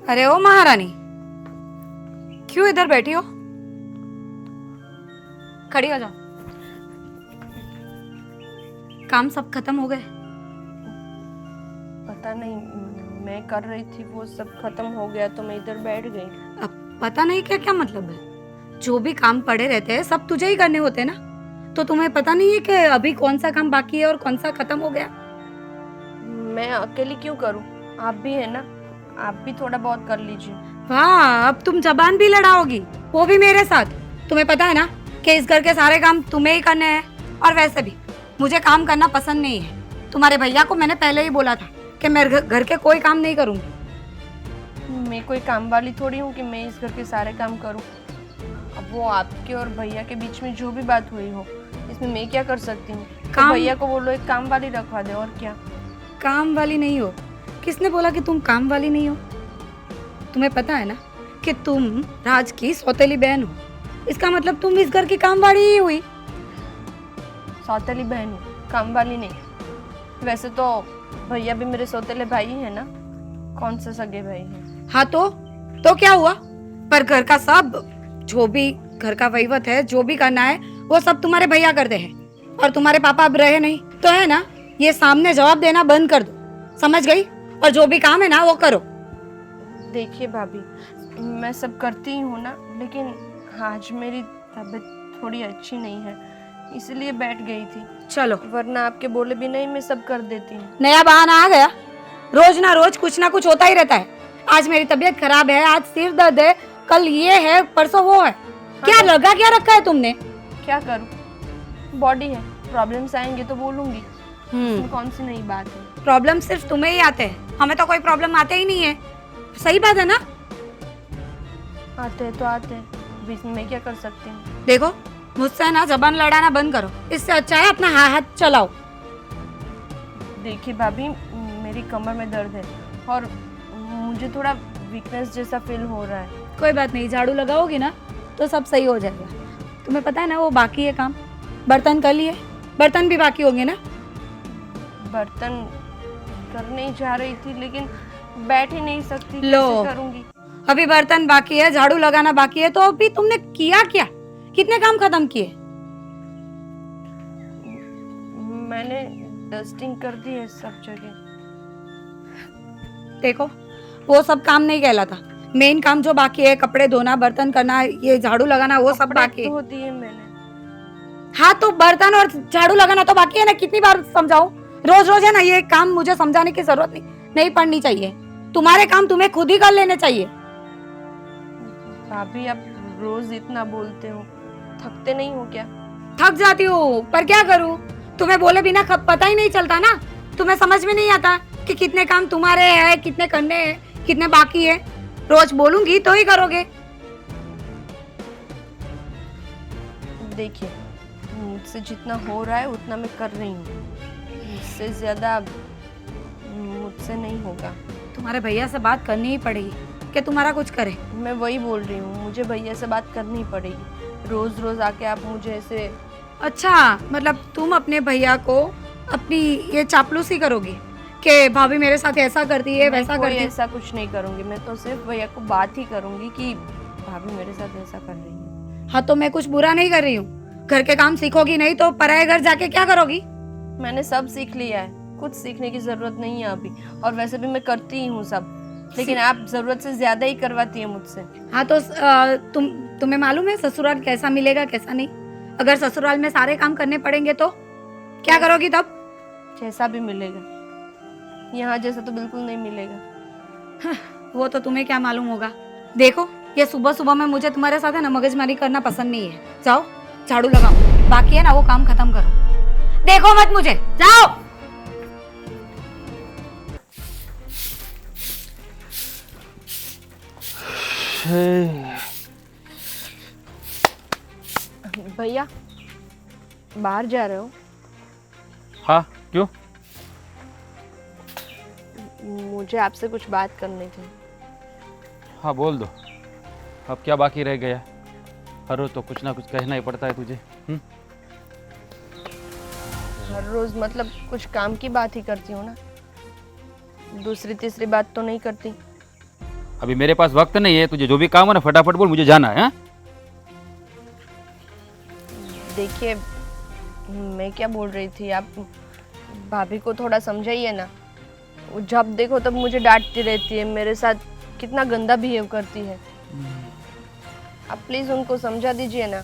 अरे ओ महारानी, क्यों इधर बैठी हो? खड़ी हो जाओ। काम सब खत्म हो गए? पता नहीं, मैं कर रही थी, वो सब खत्म हो गया तो मैं इधर बैठ गई। अब पता नहीं क्या क्या मतलब है? जो भी काम पड़े रहते हैं सब तुझे ही करने होते हैं ना, तो तुम्हें पता नहीं है कि अभी कौन सा काम बाकी है और कौन सा खत्म हो गया? मैं अकेली क्यों करूं? आप भी है ना, आप भी थोड़ा बहुत कर लीजिए। वाह, अब तुम जबान भी लड़ाओगी, वो भी मेरे साथ। तुम्हें पता है ना कि इस घर के सारे काम तुम्हें ही करने हैं। और वैसे भी मुझे काम करना पसंद नहीं है। तुम्हारे भैया को मैंने पहले ही बोला था कि मैं घर के कोई काम नहीं करूंगी। मैं कोई काम वाली थोड़ी हूँ कि मैं इस घर के सारे काम करूँ। अब वो आपके और भैया के बीच में जो भी बात हुई हो, इसमें मैं क्या कर सकती हूँ? तो भैया को बोलो एक काम वाली रखवा दे, और क्या। काम वाली नहीं हो? किसने बोला कि तुम काम वाली नहीं हो? तुम्हें पता है ना कि तुम राज की सौतेली बहन हो। इसका मतलब तुम इस घर की काम वाली ही हुई। सौतेली बहन हूँ, काम वाली नहीं। वैसे तो भैया भी मेरे सौतेले भाई ही है ना, कौन से सगे भाई हैं। हाँ तो क्या हुआ? पर घर का सब, जो भी घर का वहीवट है, जो भी करना है वो सब तुम्हारे भैया करते हैं। और तुम्हारे पापा अब रहे नहीं तो है ना, ये सामने जवाब देना बंद कर दो, समझ गई? और जो भी काम है ना वो करो। देखिए भाभी, मैं सब करती ही हूँ ना, लेकिन आज मेरी तबीयत थोड़ी अच्छी नहीं है, इसलिए बैठ गई थी। चलो, वरना आपके बोले भी नहीं मैं सब कर देती हूँ। नया बहाना आ गया। रोज ना कुछ होता ही रहता है। आज मेरी तबीयत खराब है, आज सिर दर्द है, कल ये है, परसों वो है। क्या लगा क्या रखा है तुमने? क्या करूँ, बॉडी है, प्रॉब्लम्स आएंगे तो बोलूंगी। इसमें कौन सी नई बात है? प्रॉब्लम सिर्फ तुम्हें ही आते हैं, हमें तो कोई प्रॉब्लम आते ही नहीं है। सही बात है ना? आते हैं तो आते हैं, बीच में मैं क्या कर सकती हूँ? देखो, मुझसे ना जबान लड़ाना बंद करो। इससे अच्छा है अपना हाथ चलाओ। देखिए भाभी, मेरी कमर में दर्द है और मुझे थोड़ा वीकनेस जैसा फील हो रहा है। कोई बात नहीं, झाड़ू लगाओगी ना तो सब सही हो जाएगा। तुम्हें पता है ना वो बाकी है काम। बर्तन कर लिए, बर्तन भी बाकी होंगे ना? बर्तन करने ही जा रही थी, लेकिन बैठ ही नहीं सकती, लो, कैसे करूंगी? अभी बर्तन बाकी है, झाड़ू लगाना बाकी है, तो अभी तुमने किया क्या? कितने काम खत्म किए? मैंने डस्टिंग कर दी है सब जगह। देखो, वो सब काम नहीं कहलाता। मेन काम जो बाकी है, कपड़े धोना, बर्तन करना, ये झाड़ू लगाना, वो सब बाकी है। धो दिए मैंने। हाँ तो बर्तन और झाड़ू लगाना तो बाकी है ना। कितनी बार समझाऊं? रोज रोज है ना, ये काम मुझे समझाने की जरूरत नहीं पड़नी चाहिए। तुम्हारे काम तुम्हें खुद ही कर लेने चाहिए। भाभी आप रोज इतना बोलते हो, थकते नहीं हो क्या? थक जाती हूँ, पर क्या करूँ? तुम्हें बोले बिना पता ही नहीं चलता ना। तुम्हें समझ में नहीं आता कि कितने काम तुम्हारे हैं, कितने करने हैं, कितने बाकी है। रोज बोलूंगी तो ही करोगे। देखिए, मुझसे जितना हो रहा है उतना मैं कर रही हूँ, इससे ज्यादा मुझसे नहीं होगा। तुम्हारे भैया से बात करनी ही पड़ेगी कि तुम्हारा कुछ करे। मैं वही बोल रही हूँ, मुझे भैया से बात करनी ही पड़ेगी। रोज रोज आके आप मुझे ऐसे। अच्छा, मतलब तुम अपने भैया को अपनी ये चापलूसी करोगी कि भाभी मेरे साथ ऐसा करती है, वैसा करती है? ऐसा कुछ नहीं करूंगी, मैं तो सिर्फ भैया को बात ही करूंगी कि भाभी मेरे साथ ऐसा कर रही है। हाँ तो मैं कुछ बुरा नहीं कर रही हूँ। घर के काम सीखोगी नहीं तो पराये घर जाके क्या करोगी? मैंने सब सीख लिया है, कुछ सीखने की जरूरत नहीं है अभी। और वैसे भी मैं करती ही हूँ सब, लेकिन आप जरूरत से ज्यादा ही करवाती है मुझसे। हाँ तो तुम्हें मालूम है ससुराल कैसा मिलेगा कैसा नहीं? अगर ससुराल में सारे काम करने पड़ेंगे तो क्या करोगी तब? जैसा भी मिलेगा, यहाँ जैसा तो बिल्कुल नहीं मिलेगा। हाँ, वो तो तुम्हें क्या मालूम होगा। देखो, ये सुबह सुबह में मुझे तुम्हारे साथ है ना मगजमारी करना पसंद नहीं है। जाओ झाड़ू लगाओ, बाकी है ना वो काम खत्म करो। देखो मत मुझे, जाओ। भैया, बाहर जा रहे हो? हाँ, क्यों? मुझे आपसे कुछ बात करनी थी। हाँ बोल दो, अब क्या बाकी रह गया? हर रोज तो कुछ ना कुछ कहना ही पड़ता है तुझे। हर रोज मतलब कुछ काम की बात ही करती हूँ ना, दूसरी तीसरी बात तो नहीं करती। अभी मेरे पास वक्त नहीं है, तुझे जो भी काम है ना फटाफट बोल, मुझे जाना है। हाँ? देखिए मैं क्या बोल रही थी, आप भाभी को थोड़ा समझाइए ना। वो जब देखो तब मुझे डांटती रहती है, मेरे साथ कितना गंदा बिहेव करती है। आप प्लीज उनको समझा दीजिए ना।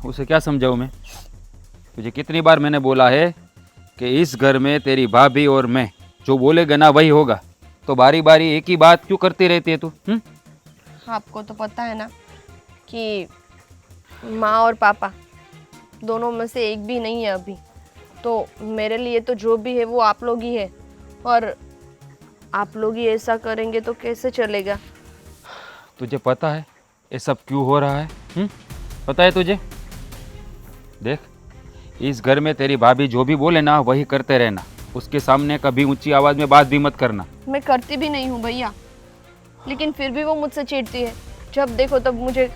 उसे क्या समझाऊँ मैं? तुझे कितनी बार मैंने बोला है कि इस घर में तेरी भाभी और मैं जो बोलेगा ना वही होगा, तो बारी बारी एक ही बात क्यों करती रहती है तू? आपको तो पता है ना कि माँ और पापा दोनों में से एक भी नहीं है अभी, तो मेरे लिए तो जो भी है वो आप लोग ही है, और आप लोग ही ऐसा करेंगे तो कैसे चलेगा। तुझे पता है ये सब क्यों हो रहा है? पता है तुझे? देख, इस घर में तेरी भाभी जो भी बोले ना वही करते रहना, उसके सामने कभी ऊंची आवाज में बात भी मत करना। मैं करती भी नहीं हूँ भैया, लेकिन फिर भी वो मुझसे चिढ़ती है। जब देखो तब मुझे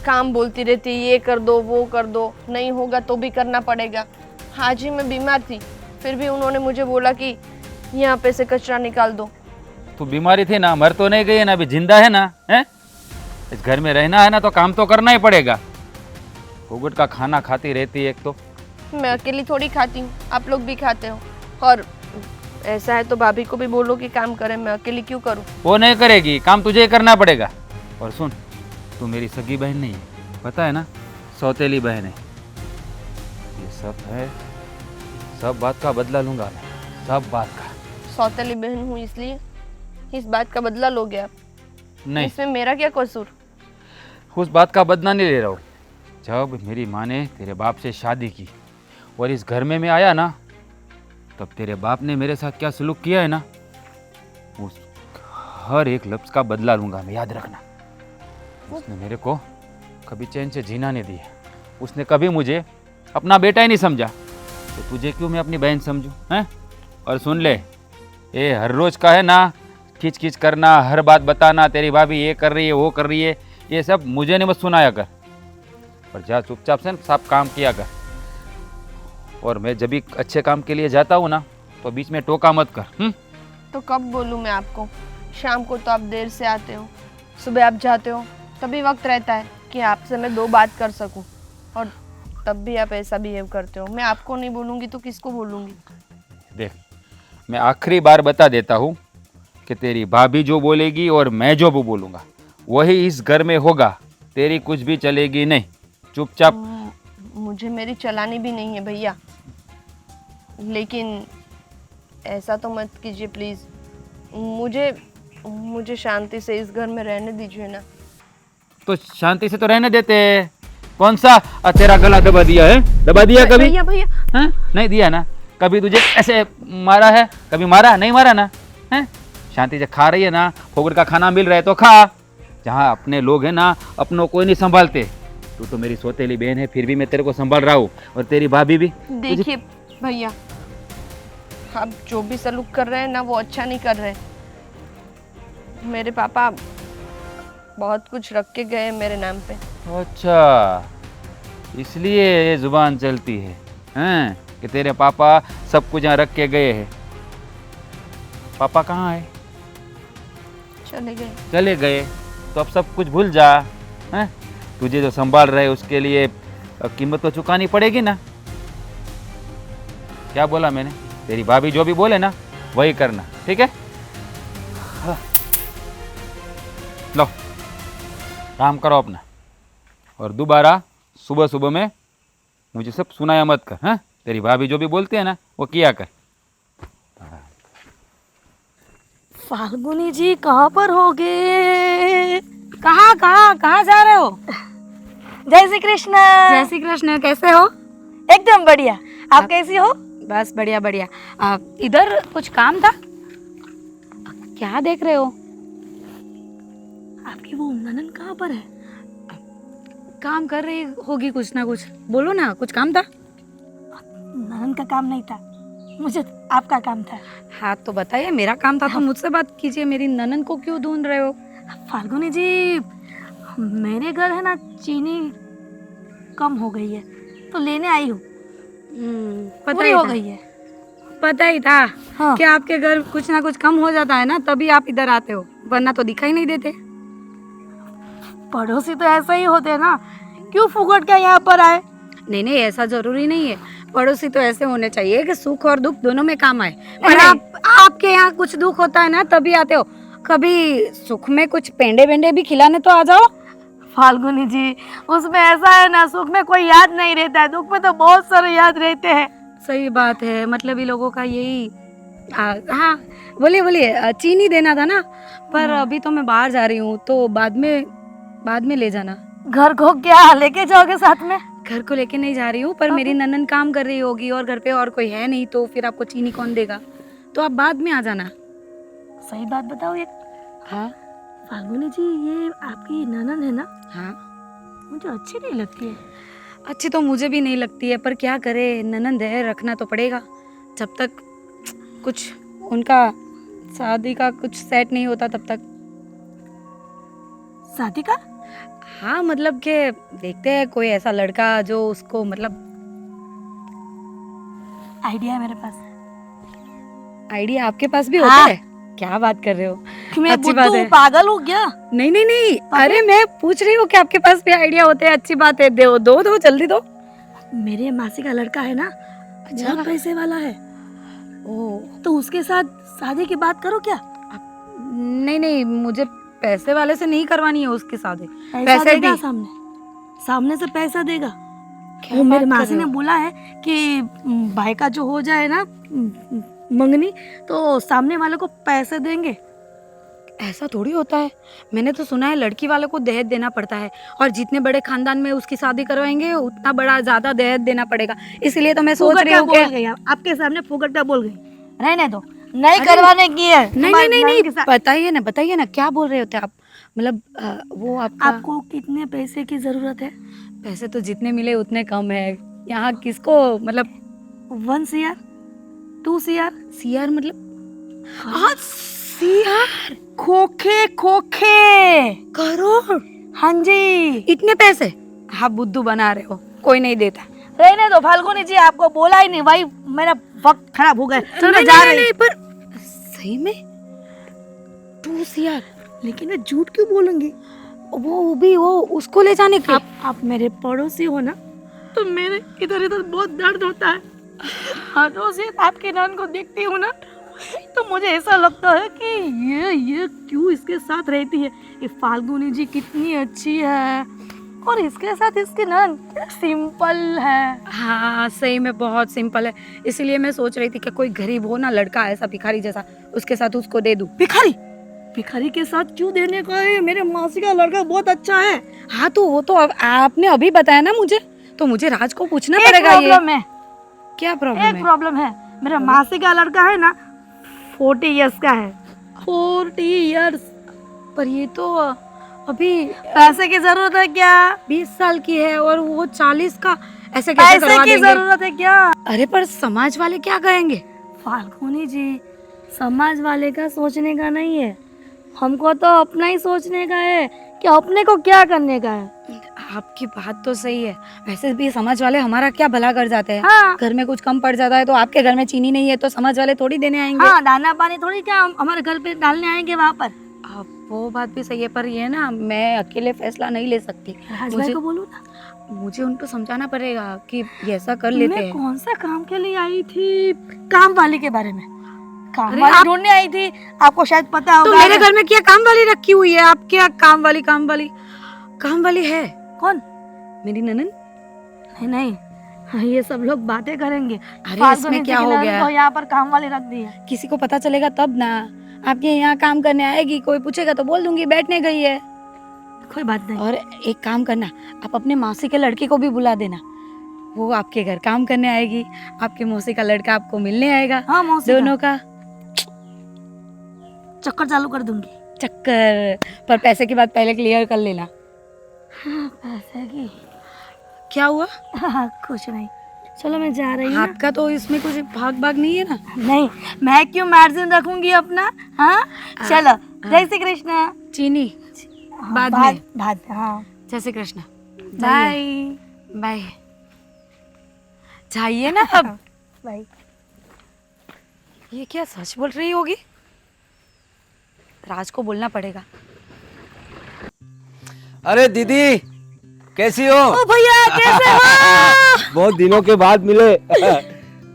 काम बोलती रहती है, ये कर दो वो कर दो, नहीं होगा तो भी करना पड़ेगा। आज ही मैं बीमार थी, फिर भी उन्होंने मुझे बोला कि यहाँ पे से कचरा निकाल दो। तू बीमारी थी ना, मर तो नहीं गई है ना, अभी जिंदा है ना? है इस घर में रहना है ना तो काम तो करना ही पड़ेगा। फोगट का खाना खाती रहती है एक तो। मैं अकेली थोड़ी खाती हूँ, आप लोग भी खाते हो, और ऐसा है तो भाभी को भी बोलो कि काम करे, मैं अकेली क्यों करूँ। वो नहीं करेगी, काम तुझे ही करना पड़ेगा। और सुन, तू मेरी सगी बहन नहीं है, पता है ना, सौतेली बहन है। ये सब है, सब बात का बदला लूंगा मैं, सब बात का। सौतेली बहन हूँ इसलिए इस बात का बदला लोगे आप? नहीं, इसमें मेरा क्या कसूर? उस बात का बदला नहीं ले रहा हूँ। जब मेरी माँ ने तेरे बाप से शादी की और इस घर में मैं आया ना, तब तेरे बाप ने मेरे साथ क्या सलूक किया है ना, उस हर एक लफ्ज़ का बदला लूंगा मैं, याद रखना। उसने मेरे को कभी चैन से जीना नहीं दिया, उसने कभी मुझे अपना बेटा ही नहीं समझा, तो तुझे क्यों मैं अपनी बहन समझूं? हैं? और सुन ले, ये हर रोज का है ना खींच खींच करना, हर बात बताना, तेरी भाभी ये कर रही है वो कर रही है, ये सब मुझे नहीं मत सुनाया कर। और जा चुपचाप से सब काम किया कर। और मैं जब भी अच्छे काम के लिए जाता हूँ ना तो बीच में टोका मत कर। तो कब बोलूँ मैं आपको? शाम को तो आप देर से आते हो, सुबह आप जाते हो, तभी वक्त रहता है कि आपसे मैं दो बात कर सकूं, और तब भी आप ऐसा बिहेव करते हो। मैं आपको नहीं बोलूँगी तो किसको बोलूँगी? देख, मैं आखिरी बार बता देता हूँ कि तेरी भाभी जो बोलेगी और मैं जो भी बोलूँगा वही इस घर में होगा, तेरी कुछ भी चलेगी नहीं। चुपचाप। मुझे मेरी चलानी भी नहीं है भैया, लेकिन ऐसा तो मत कीजिए प्लीज़। मुझे शांति से इस घर में रहने दीजिए ना। तो शांति से तो रहने देते हैं। कौन सा तेरा गला दबा दिया है? दबा दिया कभी? भैया भैया हाँ? नहीं दिया ना। कभी तुझे ऐसे मारा है? कभी मारा नहीं? मारा ना? हैं? शांति से खा रही है ना, फोगट का खाना मिल रहा है तो खा। जहाँ अपने लोग हैं ना, अपनों को नहीं संभालते। तू तो मेरी सौतेली बहन है, फिर भी मैं तेरे को संभाल रहा हूँ, और तेरी भाभी भी। देखिए भैया, आप जो भी सलूक कर रहे हैं ना वो अच्छा नहीं कर रहे। मेरे पापा बहुत कुछ रख के गए मेरे नाम पे। अच्छा, इसलिए ये जुबान चलती है हैं कि तेरे पापा सब कुछ यहाँ रख के गए हैं। पापा कहाँ है? चले गए। चले गए तो अब सब कुछ भूल जा। हैं? तुझे जो संभाल रहे उसके लिए कीमत तो चुकानी पड़ेगी ना। क्या बोला मैंने? तेरी भाभी जो भी बोले ना वही करना, ठीक है? हाँ। लो, काम करो अपना, और दोबारा सुबह सुबह में मुझे सब सुनाया मत कर। हाँ, तेरी भाभी जो भी बोलती है ना वो किया कर। फाल्गुनी जी कहाँ पर होगे? कहाँ कहाँ कहाँ जा रहे हो? जय श्री कृष्ण। जय श्री कृष्ण। कैसे हो? एकदम बढ़िया। आप कैसी हो? बस बढ़िया बढ़िया। इधर कुछ काम था? क्या देख रहे हो? आपकी वो ननद कहाँ पर है? काम कर रही होगी कुछ ना कुछ। बोलो ना, कुछ काम था? ननद का काम नहीं था, मुझे आपका काम था। हाँ तो बताइए, मेरा काम था तो मुझसे बात कीजिए। मेरी ननद को क्यों ढूंढ रहे हो? फाल्गुनी जी, मेरे घर है ना चीनी कम हो गई है तो लेने आई हूँ। पता पूरी ही हो था। गई है। पता ही था हाँ। कि आपके घर कुछ ना कुछ कम हो जाता है ना, तभी आप इधर आते हो। वरना तो दिखाई नहीं देते। पड़ोसी तो ऐसा ही होते हैं ना, क्यों फुकट के यहाँ पर आए? नहीं नहीं, ऐसा जरूरी नहीं है। पड़ोसी तो ऐसे होने चाहिए कि सुख और दुख दोनों में काम आए। पर नहीं। आपके यहाँ कुछ दुख होता है ना तभी आते हो। कभी सुख में कुछ पेंडे वेंडे भी खिलाने तो आ जाओ। फाल्गुनी जी, उसमें ऐसा है ना, सुख में कोई याद नहीं रहता है, दुख में तो बहुत सारे याद रहते हैं। सही बात है, मतलब ये लोगों का यही। हाँ बोलिए बोलिए, चीनी देना था ना, पर अभी तो मैं बाहर जा रही हूँ, तो बाद में ले जाना। घर को क्या लेके जाओगे साथ में? घर को लेके नहीं जा रही हूँ, पर मेरी ननन काम कर रही होगी और घर पे और कोई है नहीं, तो फिर आपको चीनी कौन देगा? तो आप बाद में आ जाना। सही बात बताओ एक, हाँ फाल्गुनी जी, ये आपकी ननद है ना, हाँ, मुझे अच्छी नहीं लगती है। अच्छी तो मुझे भी नहीं लगती है, पर क्या करे, ननंद है, रखना तो पड़ेगा जब तक कुछ उनका शादी का कुछ सेट नहीं होता तब तक। शादी का? हाँ मतलब कि देखते हैं कोई ऐसा लड़का जो उसको मतलब। आइडिया है मेरे पास। आइडिया आपके पास भी हाँ। होता है? क्या बात कर रहे हो, मैं अच्छी बात बुद्धू है। पागल हूँ क्या? नहीं नहीं नहीं, अरे मैं पूछ रही हूँ कि आपके पास भी आइडिया होते हैं। अच्छी बात है, दो जल्दी दो। मेरे मासी का लड़का है ना, अच्छा। बहुत पैसे वाला है, ओ तो उसके साथ शादी की बात करो क्या? नहीं नहीं, मुझे पैसे वाले से नहीं करवानी है उसकी शादी। पैसा पैसे देगा, भी? सामने से पैसा देगा। क्या वो मेरे बात कर मासी रहे ने हो? बोला है कि भाई का जो हो जाए ना मंगनी, तो सामने वाले को पैसे देंगे। ऐसा थोड़ी होता है। मैंने तो सुना है लड़की वाले को दहेज देना पड़ता है, और जितने बड़े खानदान में उसकी शादी करवाएंगे उतना बड़ा ज्यादा दहेज देना पड़ेगा। इसलिए तो मैं सोच फुकट रही का हूँ बोल कि गई, आपके सामने फुकट का बोल गई। रहने दो, नहीं करवाने की है। नहीं नहीं तुम्हारी नहीं ननद के नहीं, साथ। बताइए ना क्या बोल रहे होते आप? मतलब वो आपका आपको कितने पैसे की जरूरत है? पैसे तो जितने मिले उतने कम है। यहाँ किसको मतलब 1 CR, 2 CR? सीआर मतलब हाँ सीआर, खोखे खोखे करोड़, हाँ जी। इतने पैसे? आप बुद्धू बना रहे हो, कोई नहीं देता। रहने दो फाल्गुनी जी, आपको बोला ही नहीं भाई, मेरा वक्त खराब हो गया। चलो मैं नहीं, जा नहीं, रही नहीं, पर सही में 2 सीआर? लेकिन मैं झूठ क्यों बोलूंगी? वो भी वो उसको ले जाने के? आप मेरे पड़ोसी हो ना, तो मेरे इधर इधर बहुत दर्द होता है। हर रोज ये आपके नान को देखती हूँ ना, तो मुझे ऐसा लगता है कि ये क्यों इसके साथ रहती है। ये फाल्गुनी जी कितनी अच्छी है, और इसके साथ इसकी नान सिंपल है। हाँ सही में बहुत सिंपल है। इसीलिए मैं सोच रही थी कि कोई गरीब हो ना लड़का ऐसा भिखारी जैसा, उसके साथ उसको दे दूं। भिखारी? भिखारी के साथ क्यों देने का है? मेरे मासी का लड़का बहुत अच्छा है। हाँ तो वो तो आपने अभी बताया ना मुझे, तो मुझे राज को पूछना एक पड़ेगा। ये प्रॉब्लम है, क्या प्रॉब्लम एक है? प्रॉब्लम है। मेरा मासी का लड़का है ना 40 इयर्स का है, 40 इयर्स। पर ये तो अभी पैसे की जरूरत है क्या? 20 साल की है और वो 40 का, ऐसे कैसे पैसे करवा की देंगे? जरूरत है क्या? अरे पर समाज वाले क्या कहेंगे? फाल्गुनी जी, समाज वाले का सोचने का नहीं है, हमको तो अपना ही सोचने का है कि अपने को क्या करने का है। आपकी बात तो सही है। वैसे भी समाज वाले हमारा क्या भला कर जाते हैं। हाँ। घर में कुछ कम पड़ जाता है तो आपके घर में चीनी नहीं है तो समाज वाले थोड़ी देने आएंगे। हाँ, दाना पानी थोड़ी क्या हमारे घर पे डालने आएंगे वहाँ पर। अब वो बात भी सही है, पर ये ना मैं अकेले फैसला नहीं ले सकती। राजभाई को बोलूँ ना? मुझे उनको समझाना पड़ेगा कि ये ऐसा कर लेते मैं हैं। कौन सा काम के लिए आई थी? काम वाली के बारे में, काम अरे वाली आप- ढूंढने आई थी। आपको शायद पता तो होगा। मेरे घर में क्या काम वाली रखी हुई है? आप क्या काम वाली काम वाली है? कौन? मेरी ननन। नहीं नहीं, हाँ, ये सब लोग बातें करेंगे। अरे फाल्गुनी इसमें जी क्या की हो ननद गया? को यहाँ पर काम वाली रख दी है। किसी को पता चलेगा तब ना। आपके यहाँ काम करने आएगी, कोई पूछेगा तो बोल दूंगी बैठने गई है। कोई बात नहीं। और एक काम करना, आप अपने मौसी के लड़के को भी बुला देना, वो आपके घर काम करने आएगी। आपके मौसी का लड़का आपको मिलने आएगा। हाँ मौसी, दोनों का चक्कर चालू कर दूंगी। चक्कर, पर पैसे की बात पहले क्लियर कर लेना। हाँ, पैसे की क्या हुआ? हाँ, कुछ नहीं, चलो मैं जा रही हूँ। आपका तो इसमें कुछ भाग नहीं है ना? नहीं, मैं क्यों मार्जिन रखूंगी अपना? हाँ चलो, जय श्री कृष्ण। चीनी बाद बाद में। बाद हाँ, जय श्री कृष्ण। Bye bye. जाइए ना अब। बाय। ये क्या सच बोल रही होगी? राज को बोलना पड़ेगा। अरे दीदी कैसी हो? ओ भैया कैसे हो? बहुत दिनों के बाद मिले।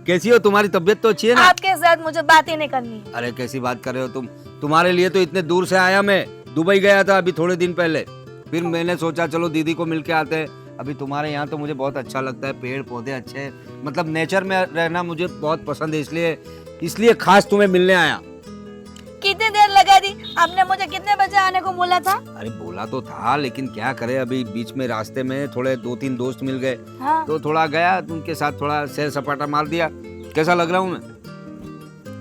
कैसी हो? तुम्हारी तबीयत तो अच्छी है ना? आपके साथ मुझे बात ही नहीं करनी। अरे कैसी बात कर रहे हो तुम? तुम्हारे लिए तो इतने दूर से आया मैं, दुबई गया था अभी थोड़े दिन पहले। फिर मैंने सोचा चलो दीदी को मिल के आते हैं। अभी तुम्हारे यहाँ तो मुझे बहुत अच्छा लगता है, पेड़ पौधे अच्छे हैं, मतलब नेचर में रहना मुझे बहुत पसंद है, इसलिए खास तुम्हें मिलने आया। कितनी देर लगा दी? आपने मुझे कितने बजे आने को बोला था? अरे बोला तो था, लेकिन क्या करे, अभी बीच में रास्ते में थोड़े 2-3 दोस्त मिल गए, हाँ। तो थोड़ा गया उनके साथ, थोड़ा सैर सपाटा मार दिया। कैसा लग रहा हूँ मैं?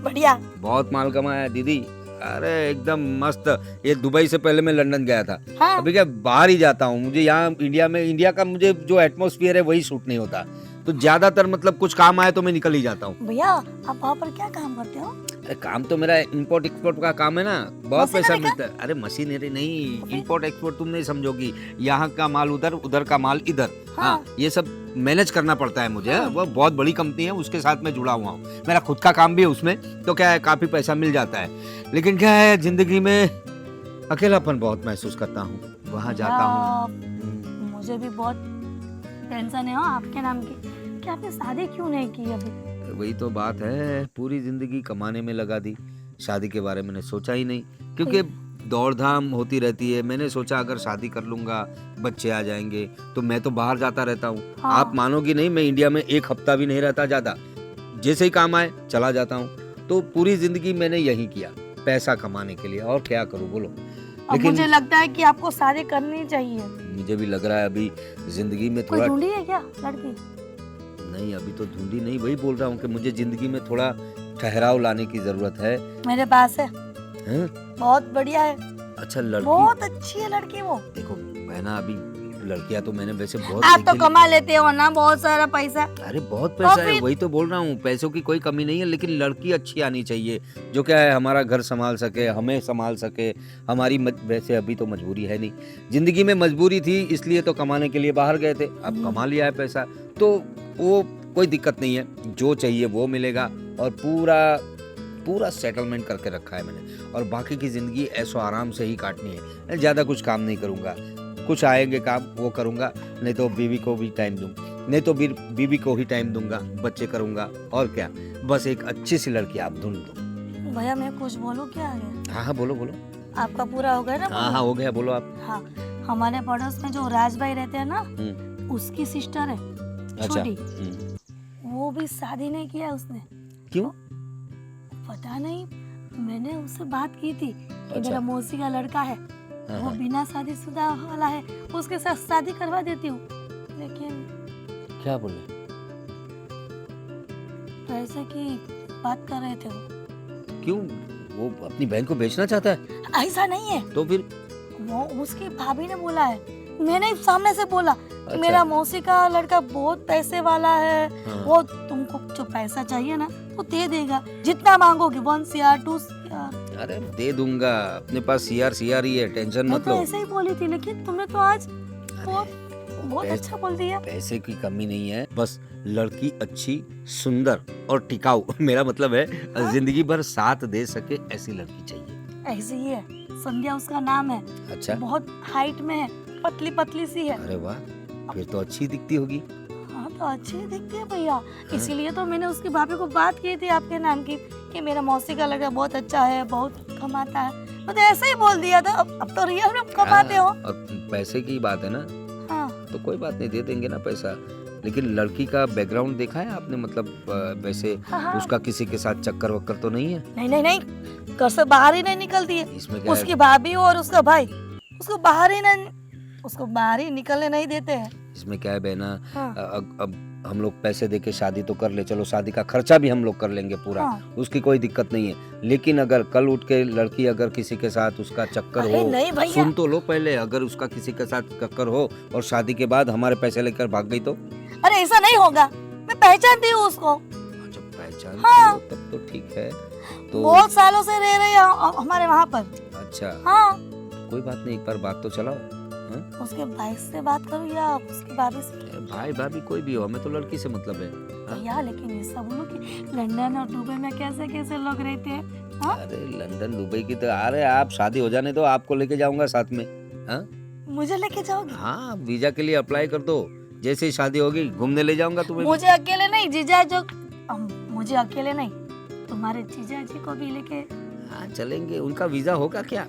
बढ़िया। बहुत माल कमाया दीदी। अरे एकदम मस्त। ये दुबई से पहले मैं लंदन गया था। हाँ। अभी क्या बाहर ही जाता हूँ, मुझे यहाँ इंडिया का मुझे जो एटमॉस्फेयर है वही सूट नहीं होता, तो ज्यादातर मतलब कुछ काम आए तो मैं निकल ही जाता हूँ। भैया आप वहाँ पर क्या काम करते हो? अरे काम तो मेरा इंपोर्ट एक्सपोर्ट का काम है ना, बहुत पैसा मशीनरी का? मिलता है। अरे मशीनरी नहीं, इंपोर्ट एक्सपोर्ट तुम नहीं समझोगी। यहाँ का माल उधर, उधर का माल इधर। हाँ, ये सब मैनेज करना पड़ता है मुझे। वो बहुत बड़ी कंपनी है, उसके साथ मैं जुड़ा हुआ हूँ। मेरा खुद का काम भी है उसमें, तो क्या है काफी पैसा मिल जाता है। लेकिन क्या है, जिंदगी में अकेलापन बहुत महसूस करता हूँ, वहाँ जाता हूँ। मुझे भी बहुत टेंशन है आपके नाम की कि आपने शादी क्यों नहीं की अभी? वही तो बात है, पूरी जिंदगी कमाने में लगा दी, शादी के बारे में मैंने सोचा ही नहीं, क्योंकि दौड़ धाम होती रहती है। मैंने सोचा अगर शादी कर लूंगा, बच्चे आ जाएंगे, तो मैं तो बाहर जाता रहता हूँ। हाँ। आप मानोगी नहीं, मैं इंडिया में 1 हफ्ता भी नहीं रहता ज्यादा, जैसे ही काम आए चला जाता हूँ। तो पूरी जिंदगी मैंने यही किया, पैसा कमाने के लिए, और क्या करूँ बोलो। अब मुझे लगता है कि आपको शादी करनी चाहिए। मुझे भी लग रहा है अभी जिंदगी में कोई थोड़ा, ढूंढी है क्या लड़की? नहीं अभी तो ढूंढी नहीं, वही बोल रहा हूँ कि मुझे जिंदगी में थोड़ा ठहराव लाने की जरूरत है। मेरे पास है, हैं? बहुत बढ़िया है, अच्छा लड़की, बहुत अच्छी है लड़की वो। देखो बहना, अभी लड़कियां तो मैंने वैसे बहुत आप तो देखी, कमा लेते हो ना बहुत सारा पैसा। अरे बहुत पैसा है, फिर? वही तो बोल रहा हूँ, पैसों की कोई कमी नहीं है, लेकिन लड़की अच्छी आनी चाहिए, जो क्या है हमारा घर संभाल सके, हमें संभाल सके। हमारी वैसे अभी तो मजबूरी है नहीं, जिंदगी में मजबूरी थी, इसलिए तो कमाने के लिए बाहर गए थे। अब कमा लिया है पैसा, तो वो कोई दिक्कत नहीं है, जो चाहिए वो मिलेगा, और पूरा सेटलमेंट करके रखा है मैंने, और बाकी की जिंदगी ऐसो आराम से ही काटनी है। ज्यादा कुछ काम नहीं करूंगा, कुछ आएंगे काम वो करूंगा, नहीं तो बीवी को भी टाइम दूंगा, नहीं तो बीवी को ही टाइम दूंगा, बच्चे करूंगा, और क्या। बस एक अच्छी सी लड़की आप ढूंढ दो। भैया मैं कुछ बोलूं क्या आगे? हाँ हाँ बोलो बोलो। आपका पूरा हो गया ना? हाँ हाँ हो गया, बोलो आप। हाँ, हमारे पड़ोस में जो राज भाई रहते हैं ना, हम्म, उसकी सिस्टर है अच्छा। छोटी, वो भी शादी नहीं किया उसने। क्यों? पता नहीं, मैंने उससे बात की थी कि अच्छा। मेरा मौसी का लड़का है, हाँ, वो हाँ। बिना शादीशुदा वाला है, उसके साथ शादी करवा देती हूँ। लेकिन क्या बोले? पैसे की बात कर रहे थे वो। क्यों, वो अपनी बहन को बेचना चाहता है? ऐसा नहीं है, तो फिर वो उसकी भाभी ने बोला है, मैंने ही सामने से बोला कि अच्छा। मेरा मौसी का लड़का बहुत पैसे वाला है, हाँ। वो तुमको जो पैसा चाहिए ना वो दे देगा, जितना मांगोगे 1 CR 2 CR। अरे दे दूंगा, अपने पास CR ही है, टेंशन मैं मत तो लो। ऐसे ही बोली थी, लेकिन तुमने तो आज बहुत पैसे- अच्छा बोल दिया। पैसे की कमी नहीं है, बस लड़की अच्छी, सुंदर और टिकाऊ मेरा मतलब है जिंदगी भर साथ दे सके, ऐसी लड़की चाहिए। ऐसी ही है, संध्या उसका नाम है, अच्छा, बहुत हाइट में है, पतली पतली सी है। अरे वाह, फिर तो अच्छी दिखती होगी। हाँ तो अच्छी दिखती है भैया, इसीलिए तो मैंने उसकी भाभी को बात की थी आपके नाम की कि मेरा मौसी का लड़का बहुत अच्छा है, बहुत कमाता है। मैं तो ऐसे ही बोल दिया था, अब तो रियल में कमाते हो। हाँ, और पैसे की बात है ना, हाँ तो कोई बात नहीं, दे देंगे ना पैसा। लेकिन लड़की का बैकग्राउंड देखा है आपने, मतलब वैसे हाँ। उसका किसी के साथ चक्कर वक्कर तो नहीं है? नहीं नहीं नहीं, घर से बाहर ही नहीं निकलती है। इसमें क्या उसकी है? भाभी और उसका भाई उसको बाहर ही निकलने नहीं देते हैं। इसमें क्या है बहना, हाँ। अब हम लोग पैसे देके शादी तो कर ले, चलो शादी का खर्चा भी हम लोग कर लेंगे पूरा, हाँ। उसकी कोई दिक्कत नहीं है। लेकिन अगर कल उठ के लड़की अगर किसी के साथ उसका चक्कर अरे हो, नहीं भैया। सुन तो लो पहले, अगर उसका किसी के साथ चक्कर हो और शादी के बाद हमारे पैसे लेकर भाग गई तो? अरे ऐसा नहीं होगा, मैं पहचानती हूँ उसको, जब पहचान हाँ। तब तो ठीक है। तो बहुत सालों से रह रही है हमारे वहाँ पर। अच्छा, हाँ, कोई बात नहीं, एक बार बात तो चलाओ। हाँ? उसके भाई से बात करूँ या उसकी भाभी से? भाई भाभी कोई भी हो, हमें तो लड़की से मतलब है। हाँ? भैया लेकिन ऐसा बोलो कि लंदन और दुबई में कैसे कैसे लोग रहते हैं, हाँ? अरे लंदन दुबई की तो अरे आप शादी हो जाने दो, आपको लेके जाऊंगा साथ में। हाँ मुझे लेके जाओगे? हाँ, वीजा के लिए अप्लाई कर दो, जैसे ही शादी होगी घूमने ले जाऊंगा तुम्हें। मुझे अकेले नहीं, जीजा जो मुझे अकेले नहीं, तुम्हारे जीजा जी को भी लेके। हाँ चलेंगे, उनका वीजा होगा क्या?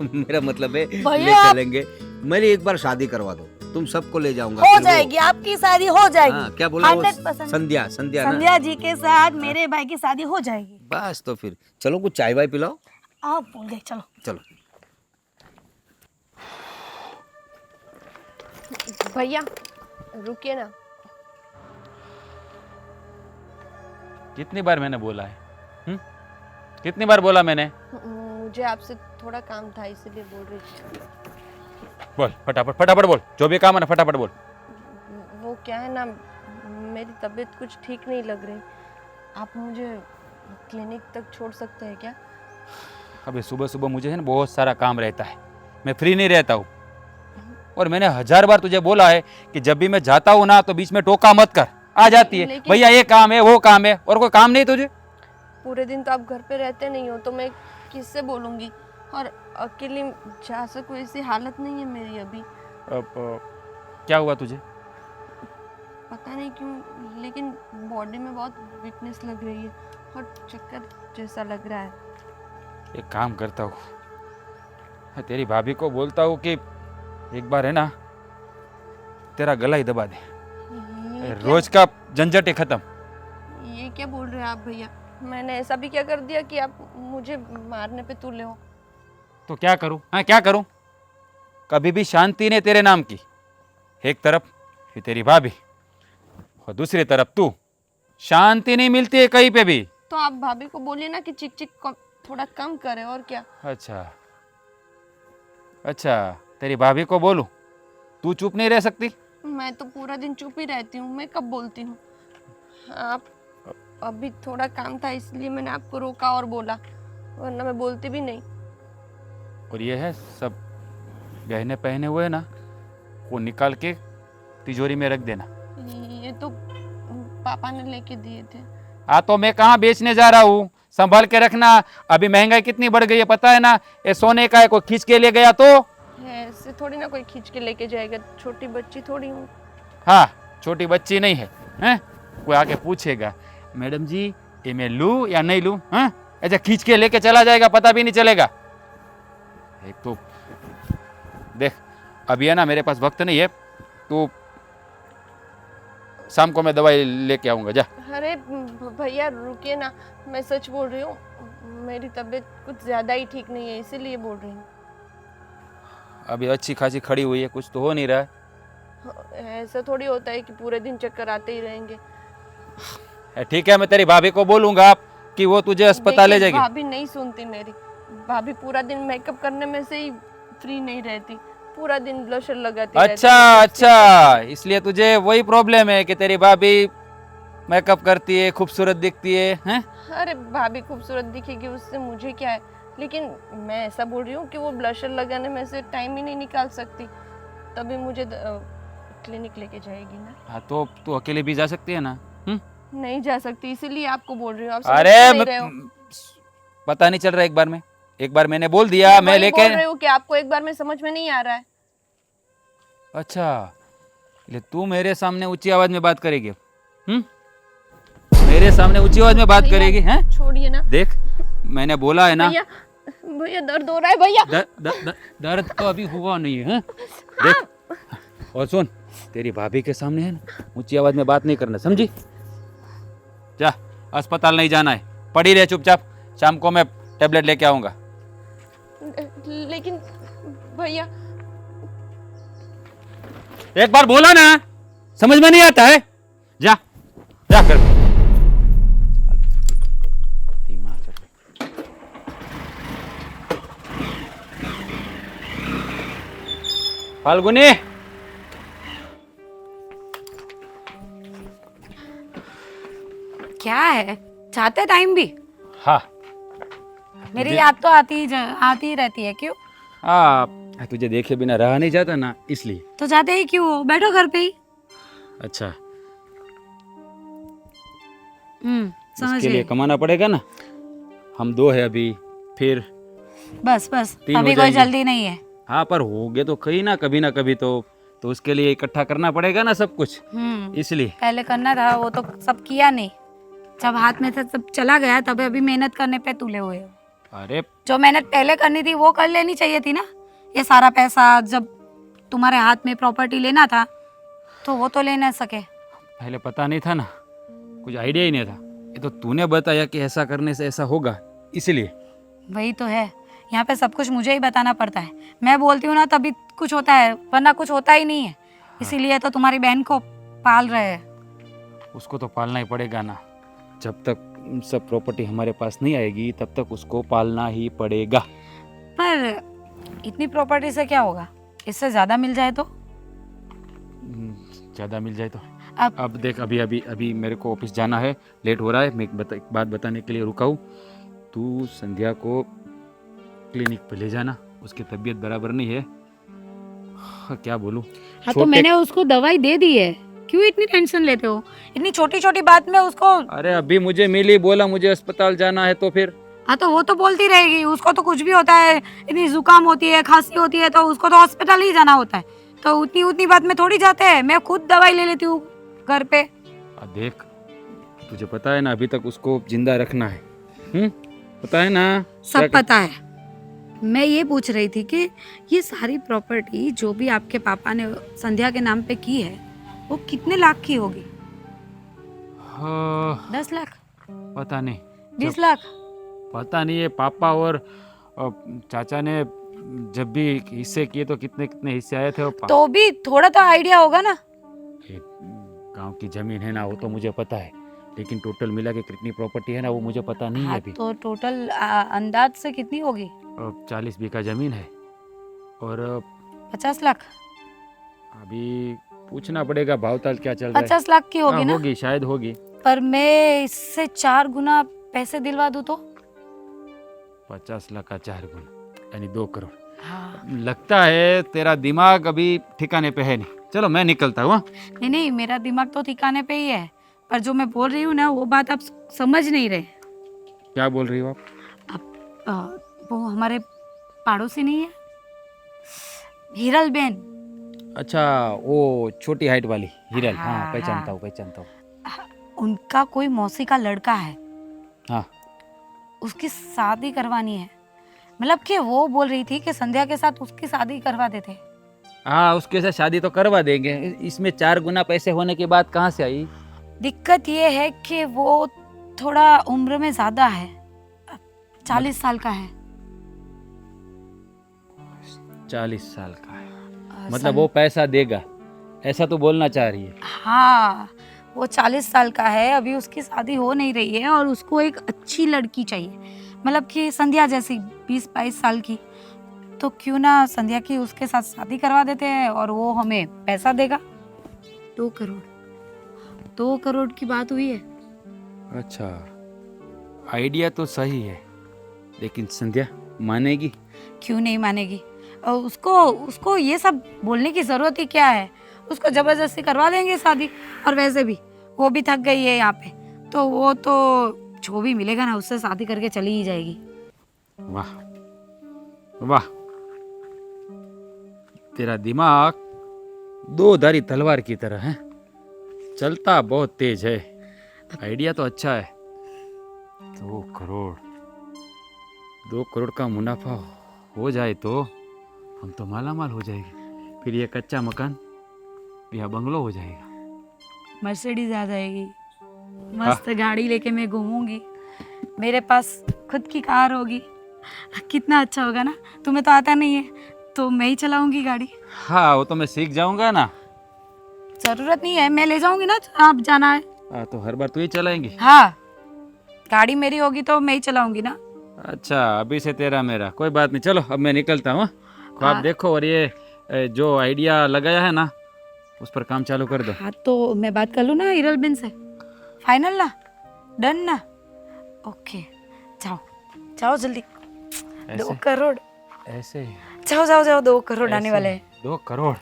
मेरा मतलब है ले भैया चलेंगे। मेरी एक बार शादी करवा दो, तुम सबको ले जाऊंगा। हो फिर वो- जाएगी, आपकी शादी हो जाएगी। हाँ, क्या बोला वो? 100%। संध्या संध्या ना? संध्या जी के साथ मेरे भाई की शादी हो जाएगी। बस तो फिर चलो कुछ चाय वाय पिलाओ। आप बोल गए, चलो। चलो भैया रुकिए ना। कितनी बार मैंने बोला है? कितनी बार बोला मैंने? मुझे आपसे थोड़ा काम था इसलिए बोल रही थी। बोल फटाफट फटाफट बोल, जो भी काम है ना फटाफट बोल। वो क्या है ना, मेरी तबीयत कुछ ठीक नहीं लग रही। आप मुझे क्लिनिक तक छोड़ सकते हैं क्या? अबे सुबह सुबह मुझे है ना बहुत सारा काम रहता है, मैं फ्री नहीं रहता हूँ। और मैंने 1000 बार तुझे बोला है कि जब भी मैं जाता हूँ ना तो बीच में टोका मत कर। आ जाती है लेकिन- भैया ये काम है वो काम है, और कोई काम नहीं तुझे? पूरे दिन तो आप घर पे रहते नहीं हो, तो मैं किससे बोलूँगी? और अकेले जा सकूँ ऐसी हालत नहीं है मेरी अभी। क्या हुआ तुझे? पता नहीं क्यों, लेकिन बॉडी में बहुत वीकनेस लग रही है और चक्कर जैसा लग रहा है। एक काम करता हूँ, तेरी भाभी को बोलता हूँ कि एक बार है ना तेरा गला ही दबा दे, ये रोज का झंझट ही खत्म। ये क्या बोल रहे हैं आप भैया? मैंने ऐसा भी क्या कर दिया कि आप मुझे मारने पे तुले हो? तो क्या करूं? हाँ क्या करूं? कभी भी शांति नहीं तेरे नाम की। एक तरफ ये तेरी भाभी और दूसरी तरफ तू, शांति नहीं मिलती है कहीं पे भी। तो आप भाभी को बोलिए ना कि चिक चिक थोड़ा कम करे, और क्या। अच्छा अच्छा, तेरी भाभी को बोलूं? तू चुप नहीं रह सकती? मैं तो पूरा दिन चुप ही रहती हूँ, मैं कब बोलती हूँ? आप अभी थोड़ा काम था इसलिए मैंने आपको रोका और बोला, वरना मैं बोलती भी नहीं। और ये है सब गहने पहने हुए ना, वो निकाल के तिजोरी में रख देना। ये तो पापा ने लेके दिए थे। तो मैं कहाँ बेचने जा रहा हूँ, संभाल के रखना। अभी महंगाई कितनी बढ़ गई है पता है ना? ये सोने का है, कोई खींच के ले गया तो? ऐसे थोड़ी ना कोई खींच के लेके जाएगा, छोटी बच्ची थोड़ी हूँ। हाँ छोटी बच्ची नहीं है, हैं? कोई आके पूछेगा मैडम जी ये मैं लूँ या नहीं लूँ? हाँ ऐसा खींच के लेके चला जाएगा, पता भी नहीं चलेगा। एक तो देख अभी है ना मेरे पास वक्त नहीं है, तो शाम को मैं दवाई लेके आऊँगा, जा। अरे भैया रुकिए ना, मैं सच बोल रही हूँ, मेरी तबीयत कुछ ज़्यादा ही ठीक नहीं है, इसीलिए बोल रही हूँ। अभी अच्छी खासी खड़ी हुई है, कुछ तो हो नहीं रहा है। ऐसा थोड़ी होता है कि पूरे दिन चक्कर आते ही रहेंगे। ठीक है मैं तेरी भाभी को बोलूँगा कि वो तुझे अस्पताल ले देखिए, जाएगी। भाभी नहीं सुनती मेरी। भाभी पूरा दिन मेकअप करने में से ही फ्री नहीं रहती, पूरा दिन ब्लशर लगाती रहती अच्छा है। अच्छा, इसलिए तुझे वही प्रॉब्लम है कि तेरी भाभी मेकअप करती है, खूबसूरत दिखती है, हैं? अरे भाभी खूबसूरत दिखेगी उससे मुझे क्या है, लेकिन मैं ऐसा बोल रही हूँ कि वो ब्लशर लगाने में से टाइम ही नहीं निकाल सकती, तभी मुझे क्लिनिक लेके जाएगी ना। हाँ तो तू अकेले भी जा सकती है ना? नहीं जा सकती, इसीलिए आपको बोल रही हूँ। आप अरे समझ नहीं रहे हो। पता नहीं चल रहा, एक बार मैंने बोल दिया, मैं वही लेके। बोल रही हूँ कि आपको एक बार में समझ में नहीं आ रहा है। अच्छा ले तू मेरे सामने ऊंची आवाज में बात करेगी? मेरे सामने ऊंची आवाज में बात भैया, करेगी? हैं? छोड़िए ना देख मैंने बोला है ना, भैया। भैया दर्द हो रहा है भैया। दर्द तो अभी हुआ नहीं है, हैं? देख और सुन, तेरी भाभी के सामने है ना ऊंची आवाज में बात नहीं करना, समझी? जा अस्पताल नहीं जाना है, पड़ी रहे चुपचाप, शाम को मैं टेबलेट लेके आऊंगा। लेकिन भैया एक बार बोला ना, समझ में नहीं आता है? जा जा कर दिमाग चल रहा है। फाल्गुनी क्या है, चाहते टाइम भी? हाँ मेरी याद तो आती ही रहती है, क्यों? तुझे देखे बिना रहा नहीं जाता ना, इसलिए। तो जाते ही क्यों हो? बैठो घर पे ही। अच्छा समझ इसके लिए गई। कमाना पड़ेगा ना। हम 2 है अभी, फिर बस बस, तीन हो अभी कोई जाएंगे। जल्दी नहीं है। हाँ पर होगे तो कहीं ना कभी तो उसके लिए इकट्ठा करना पड़ेगा ना सब कुछ, इसलिए। पहले करना था, वो तो सब किया नहीं। जब हाथ में से सब चला गया तब अभी मेहनत करने पे तुले हुए हो। अरे जो मेहनत पहले करनी थी वो कर लेनी चाहिए थी ना। ये सारा पैसा जब तुम्हारे हाथ में प्रॉपर्टी लेना था तो वो तो ले ना सके। पहले पता नहीं था ना, कुछ आइडिया ही नहीं था। ये तो तूने बताया कि ऐसा करने से ऐसा होगा, इसलिए। वही तो है, यहाँ पे सब कुछ मुझे ही बताना पड़ता है। मैं बोलती हूँ ना तभी कुछ होता है, वरना कुछ होता ही नहीं है। इसीलिए तो तुम्हारी बहन को पाल रहे हैं। उसको तो पालना ही पड़ेगा ना। जब तक सब प्रॉपर्टी हमारे पास नहीं आएगी तब तक उसको पालना ही पड़ेगा। पर इतनी प्रॉपर्टी से क्या होगा? इससे ज्यादा मिल जाए तो? ज़्यादा मिल जाए तो? अब अब देख, अभी मेरे को ऑफिस जाना है, लेट हो रहा है। मैं एक बात बताने के लिए रुका हूँ। तू संध्या को क्लिनिक पे ले जाना, उसकी तबीयत बराबर नहीं है। हाँ, क्या बोलूँ। हाँ तो मैंने उसको दवाई दे दी है, क्यों इतनी टेंशन लेते हो? इतनी छोटी छोटी बात में उसको। अरे अभी मुझे मिली, बोला मुझे अस्पताल जाना है, तो फिर हाँ तो वो तो बोलती रहेगी, उसको तो कुछ भी होता है, इतनी जुकाम होती है, खांसी होती है तो उसको तो हॉस्पिटल ही जाना होता है। तो उतनी बात में थोड़ी जाते हैं। मैं खुद दवाई ले लेती हूँ घर पे। देख, तुझे पता है ना अभी तक उसको जिंदा रखना है। पता है ना? सब पता है। मैं ये पूछ रही थी कि ये सारी प्रॉपर्टी जो भी आपके पापा ने संध्या के नाम पे की है वो कितने लाख की होगी? हाँ, 10 लाख, पता नहीं, 20 लाख? पता नहीं। ये पापा और चाचा ने जब भी हिस्से किए तो कितने कितने हिस्से आए थे। तो भी थोड़ा तो आइडिया होगा ना। गांव की जमीन है ना, वो तो मुझे पता है, लेकिन टोटल मिला के कितनी प्रॉपर्टी है ना वो मुझे पता नहीं है हाँ, अभी। तो टोटल अंदाज से कितनी होगी? 40 बीघा जमीन है और 50 लाख? अभी पूछना पड़ेगा भाव ताल क्या चल रहा है। 50 लाख की होगी हाँ, ना? होगी, शायद होगी। पर मैं इससे 4 गुना पैसे दिलवा दूं तो? 50 लाख का 4 गुना यानी 2 करोड़। हाँ। लगता है तेरा दिमाग अभी ठिकाने पे है नहीं। चलो मैं निकलता हूँ। नहीं, मेरा दिमाग तो ठिकाने पे ही है, पर जो मैं बोल रही हूँ ना वो बात आप समझ नहीं रहे। क्या बोल रही हो आप? वो हमारे पड़ोसी नहीं है, हिरल बेन? अच्छा, वो छोटी हाइट वाली हिरल। हाँ, हाँ, पहचानता हाँ। हूँ, पहचानता हूँ। उनका कोई मौसी का लड़का है, हाँ, उसकी शादी करवानी है। मतलब कि वो बोल रही थी कि संध्या के साथ उसकी शादी करवा देते। हाँ, उसके साथ शादी तो करवा देंगे। इसमें 4 गुना पैसे होने की बात कहाँ से आई? दिक्कत ये है कि वो थोड़ा उम्र में ज्यादा है, 40 साल का है। 40 साल का है मतलब वो पैसा देगा, ऐसा तो बोलना चाह रही है? हाँ, वो 40 साल का है, अभी उसकी शादी हो नहीं रही है और उसको एक अच्छी लड़की चाहिए, मतलब कि संध्या जैसी 20-22 साल की। तो क्यों ना संध्या की उसके साथ शादी करवा देते हैं और वो हमें पैसा देगा। 2 करोड़, 2 करोड़ की बात हुई है। अच्छा, आइडिया तो सही है, लेकिन संध्या मानेगी? क्यों नहीं मानेगी? और उसको ये सब बोलने की जरूरत ही क्या है? उसको जबरदस्ती करवा देंगे शादी। और वैसे भी वो भी थक गई है यहाँ पे, तो वो तो जो भी मिलेगा ना उससे शादी करके चली ही जाएगी। वाह वाह, तेरा दिमाग 2-धारी तलवार की तरह है, चलता बहुत तेज है। आइडिया तो अच्छा है। 2 करोड़, 2 करोड़ का मुनाफा हो जाए तो हम तो माला माल हो जाएंगे। फिर ये कच्चा मकान या बंगलो हो जाएगा। मर्सिडीज आ जाएगी, मस्त गाड़ी लेके मैं घूमूंगी, मेरे पास खुद की कार होगी। कितना अच्छा होगा ना। तुम्हें तो आता नहीं है तो मैं ही चलाऊंगी गाड़ी। हाँ, वो तो मैं सीख जाऊंगा ना। जरूरत नहीं है, मैं ले जाऊंगी ना, आप जाना है। हाँ, तो हर बार तू ही चलाएंगी? हाँ, गाड़ी मेरी होगी तो मैं ही चलाऊंगी ना। अच्छा, अभी से तेरा मेरा कोई बात नहीं। चलो अब मैं निकलता हूँ। ख्वाब देखो और ये जो आइडिया लगाया है ना उस पर काम चालू कर दो। हाँ तो मैं बात कर लूँ ना हिरल बिन से, फाइनल ना, डन ना? ओके, जाओ जाओ जल्दी। 2 करोड़ ऐसे? जाओ जाओ जाओ, 2 करोड़ आने वाले हैं। 2 करोड़?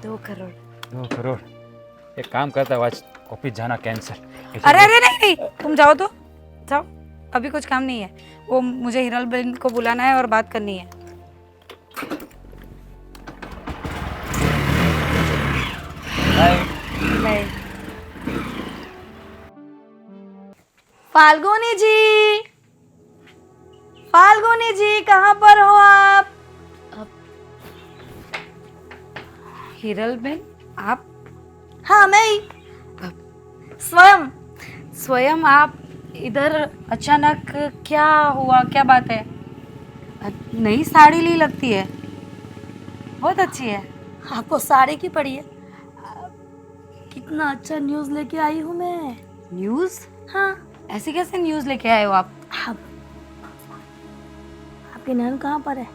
2 करोड़ 2 करोड़। एक काम करता हूँ, आज ऑफिस जाना कैंसिल। अरे अरे नहीं नहीं, तुम जाओ तो जाओ। अभी कुछ काम नहीं है, वो मुझे हिरल बहन को बुलाना है और बात करनी है। बाय। फाल्गुनी जी, फाल्गुनी जी कहाँ पर हो आप? हिरल बहन आप? हाँ मैं ही स्वयं। स्वयं आप इधर अचानक? क्या हुआ, क्या बात है? नई साड़ी ली लगती है, बहुत अच्छी है। आपको साड़ी की पड़ी है? कितना अच्छा न्यूज़ लेके आई हूँ मैं। न्यूज़? हाँ। ऐसी कैसे न्यूज़ लेके आए हो आप? आपकी नैन कहाँ पर है?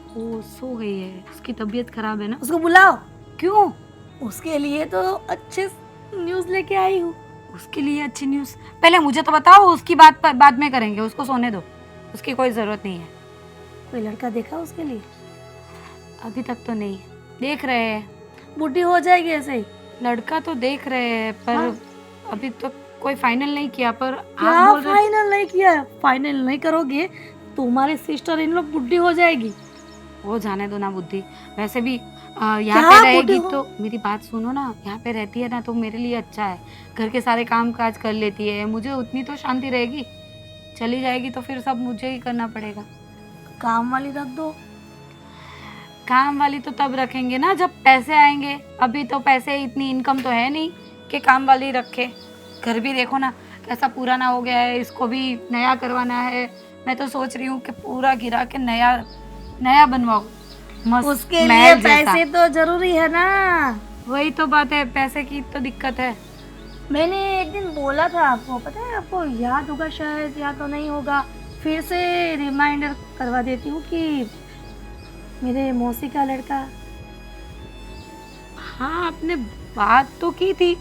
वो सो गई है, उसकी तबीयत खराब है ना। उसको बुलाओ। क्यों? उसके लिए तो अच्छे न्यूज़ लेके आई हूँ। उसके लिए अच्छी न्यूज़? पहले मुझे तो बताओ, उसकी बात बाद में करेंगे, उसको सोने दो, उसकी कोई ज़रूरत नहीं है। कोई लड़का देखा उसके लिए? अभी तक तो नहीं देख रहे हैं। बुढ़ी हो जाएगी ऐसे ही। लड़का तो देख रहे हैं पर हाँ? अभी तो कोई फाइनल नहीं किया। पर क्या आप बोल रहे फाइनल नहीं किया? फाइनल नहीं करोगे तो तुम्हारी सिस्टर इन लोग बुढ़ी हो जाएगी। वो जाने दो ना बुद्धि। वैसे भी यहाँ क्या पे रहेगी बुद्धि हो? तो मेरी बात सुनो ना, यहाँ पे रहती है ना तो मेरे लिए अच्छा है। घर के सारे काम काज कर लेती है, मुझे उतनी तो शांति रहेगी। चली जाएगी तो फिर सब मुझे ही करना पड़ेगा। काम वाली रख दो। काम वाली तो तब रखेंगे ना जब पैसे आएंगे। अभी तो पैसे, इतनी इनकम तो है नहीं कि काम वाली रखे। घर भी देखो ना कैसा पुराना हो गया है, इसको भी नया करवाना है। मैं तो सोच रही हूँ कि पूरा गिरा के नया नया बनवाओ, मस्त उसके लिए महल जैसा। पैसे तो जरूरी है ना। वही तो बात है, पैसे की तो दिक्कत है। मैंने एक दिन बोला था आपको, पता है आपको याद होगा शायद, या तो नहीं होगा। फिर से रिमाइंडर करवा देती हूँ कि मेरे मौसी का लड़का। हाँ आपने बात तो की थी,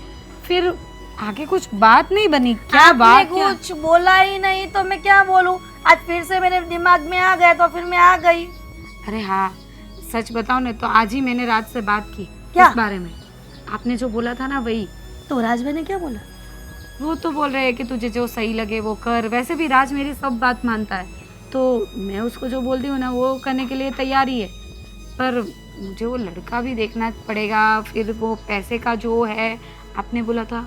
फिर आगे कुछ बात नहीं बनी। क्या आपने बात? क्या? कुछ बोला ही नहीं तो मैं क्या बोलूं। आज फिर से मेरे दिमाग में आ गया तो फिर मैं आ गई। अरे हाँ, सच बताओ ना तो आज ही मैंने रात से बात की क्या? इस बारे में। आपने जो बोला था ना वही। तो राज भाई ने क्या बोला? वो तो बोल रहे हैं कि तुझे जो सही लगे वो कर। वैसे भी राज मेरी सब बात मानता है, तो मैं उसको जो बोलती हूँ ना वो करने के लिए तैयार ही है। पर मुझे वो लड़का भी देखना पड़ेगा। फिर वो पैसे का जो है, आपने बोला था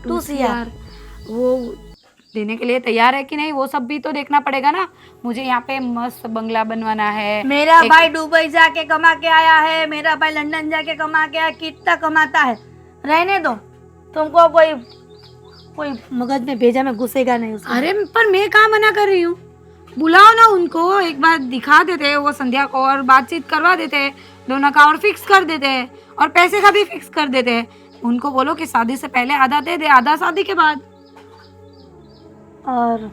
2 CR, वो देने के लिए तैयार है कि नहीं, वो सब भी तो देखना पड़ेगा ना। मुझे यहाँ पे मस्त बंगला बनवाना है। मेरा भाई दुबई जाके कमा के आया है, मेरा भाई लंदन जाके कमा के आया। कितना कमाता है, रहने दो। तुमको कोई मगज में भेजा में घुसेगा नहीं उसमें। अरे पर मैं कहाँ मना कर रही हूँ, बुलाओ ना उनको, एक बार दिखा देते हैं वो संध्या को और बातचीत करवा देते हैं दोनों का, और फिक्स कर देते हैं और पैसे का भी फिक्स कर देते हैं। उनको बोलो कि शादी से पहले आधा दे दे, आधा शादी के बाद। और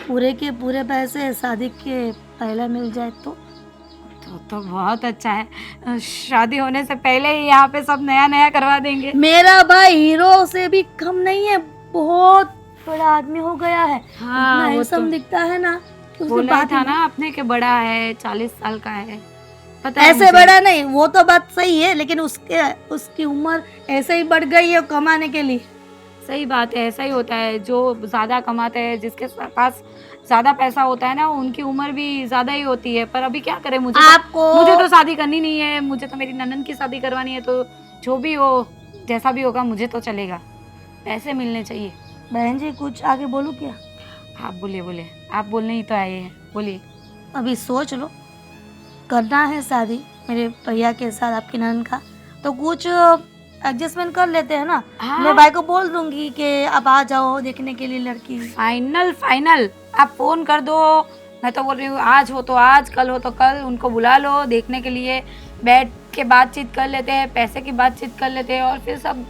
पूरे के पूरे पैसे शादी के पहले मिल जाए तो बहुत अच्छा है। शादी होने से पहले ही यहाँ पे सब नया नया करवा देंगे। मेरा भाई हीरो से भी कम नहीं है, बहुत बड़ा आदमी हो गया है। हाँ, इतना वो हैंडसम तो दिखता है ना कि उसकी बोला बात था ही ना आपने कि बड़ा है, 40 साल का है। पता है ऐसे मुझे। बड़ा नहीं, वो तो बात सही है, लेकिन उसकी उम्र ऐसे ही बढ़ गई है कमाने के लिए। सही बात है, ऐसा ही होता है। जो ज़्यादा कमाते हैं, जिसके पास ज़्यादा पैसा होता है ना, उनकी उम्र भी ज़्यादा ही होती है। पर अभी क्या करें, मुझे तो शादी करनी नहीं है। मुझे तो मेरी ननद की शादी करवानी है। तो जो भी हो, जैसा भी होगा मुझे तो चलेगा, पैसे मिलने चाहिए। बहन जी कुछ आगे बोलूं क्या? आप बोलिए, आप बोलने ही तो आए हैं, बोलिए। अभी सोच लो, करना है शादी मेरे भैया के साथ आपकी ननद का, तो कुछ एडजस्टमेंट कर लेते हैं ना। हाँ। मैं भाई को बोल दूंगी कि अब आ जाओ देखने के लिए लड़की। फाइनल आप फोन कर दो। मैं तो बोल रही हूँ आज हो तो आज, कल हो तो कल, उनको बुला लो देखने के लिए। बैठ के बातचीत कर लेते हैं, पैसे की बातचीत कर लेते हैं और फिर सब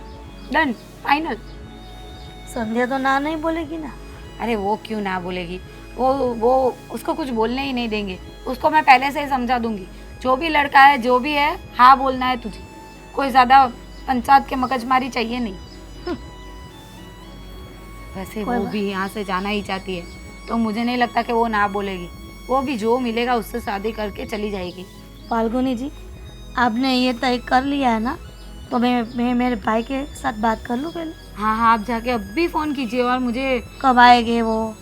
डन, फाइनल। संध्या तो ना नहीं बोलेगी ना? अरे वो क्यों ना बोलेगी, वो उसको कुछ बोलने ही नहीं देंगे। उसको मैं पहले से ही समझा दूंगी, जो भी लड़का है जो भी है, हाँ बोलना है तुझे। कोई ज्यादा पंचायत के मगजमारी चाहिए नहीं। वैसे वो भी यहाँ से जाना ही चाहती है, तो मुझे नहीं लगता कि वो ना बोलेगी। वो भी जो मिलेगा उससे शादी करके चली जाएगी। फाल्गुनी जी, आपने ये तय कर लिया है ना तो मैं मेरे भाई के साथ बात कर लूँ पहले। हाँ हाँ, आप जाके अभी फ़ोन कीजिए और मुझे कब आएंगे वो?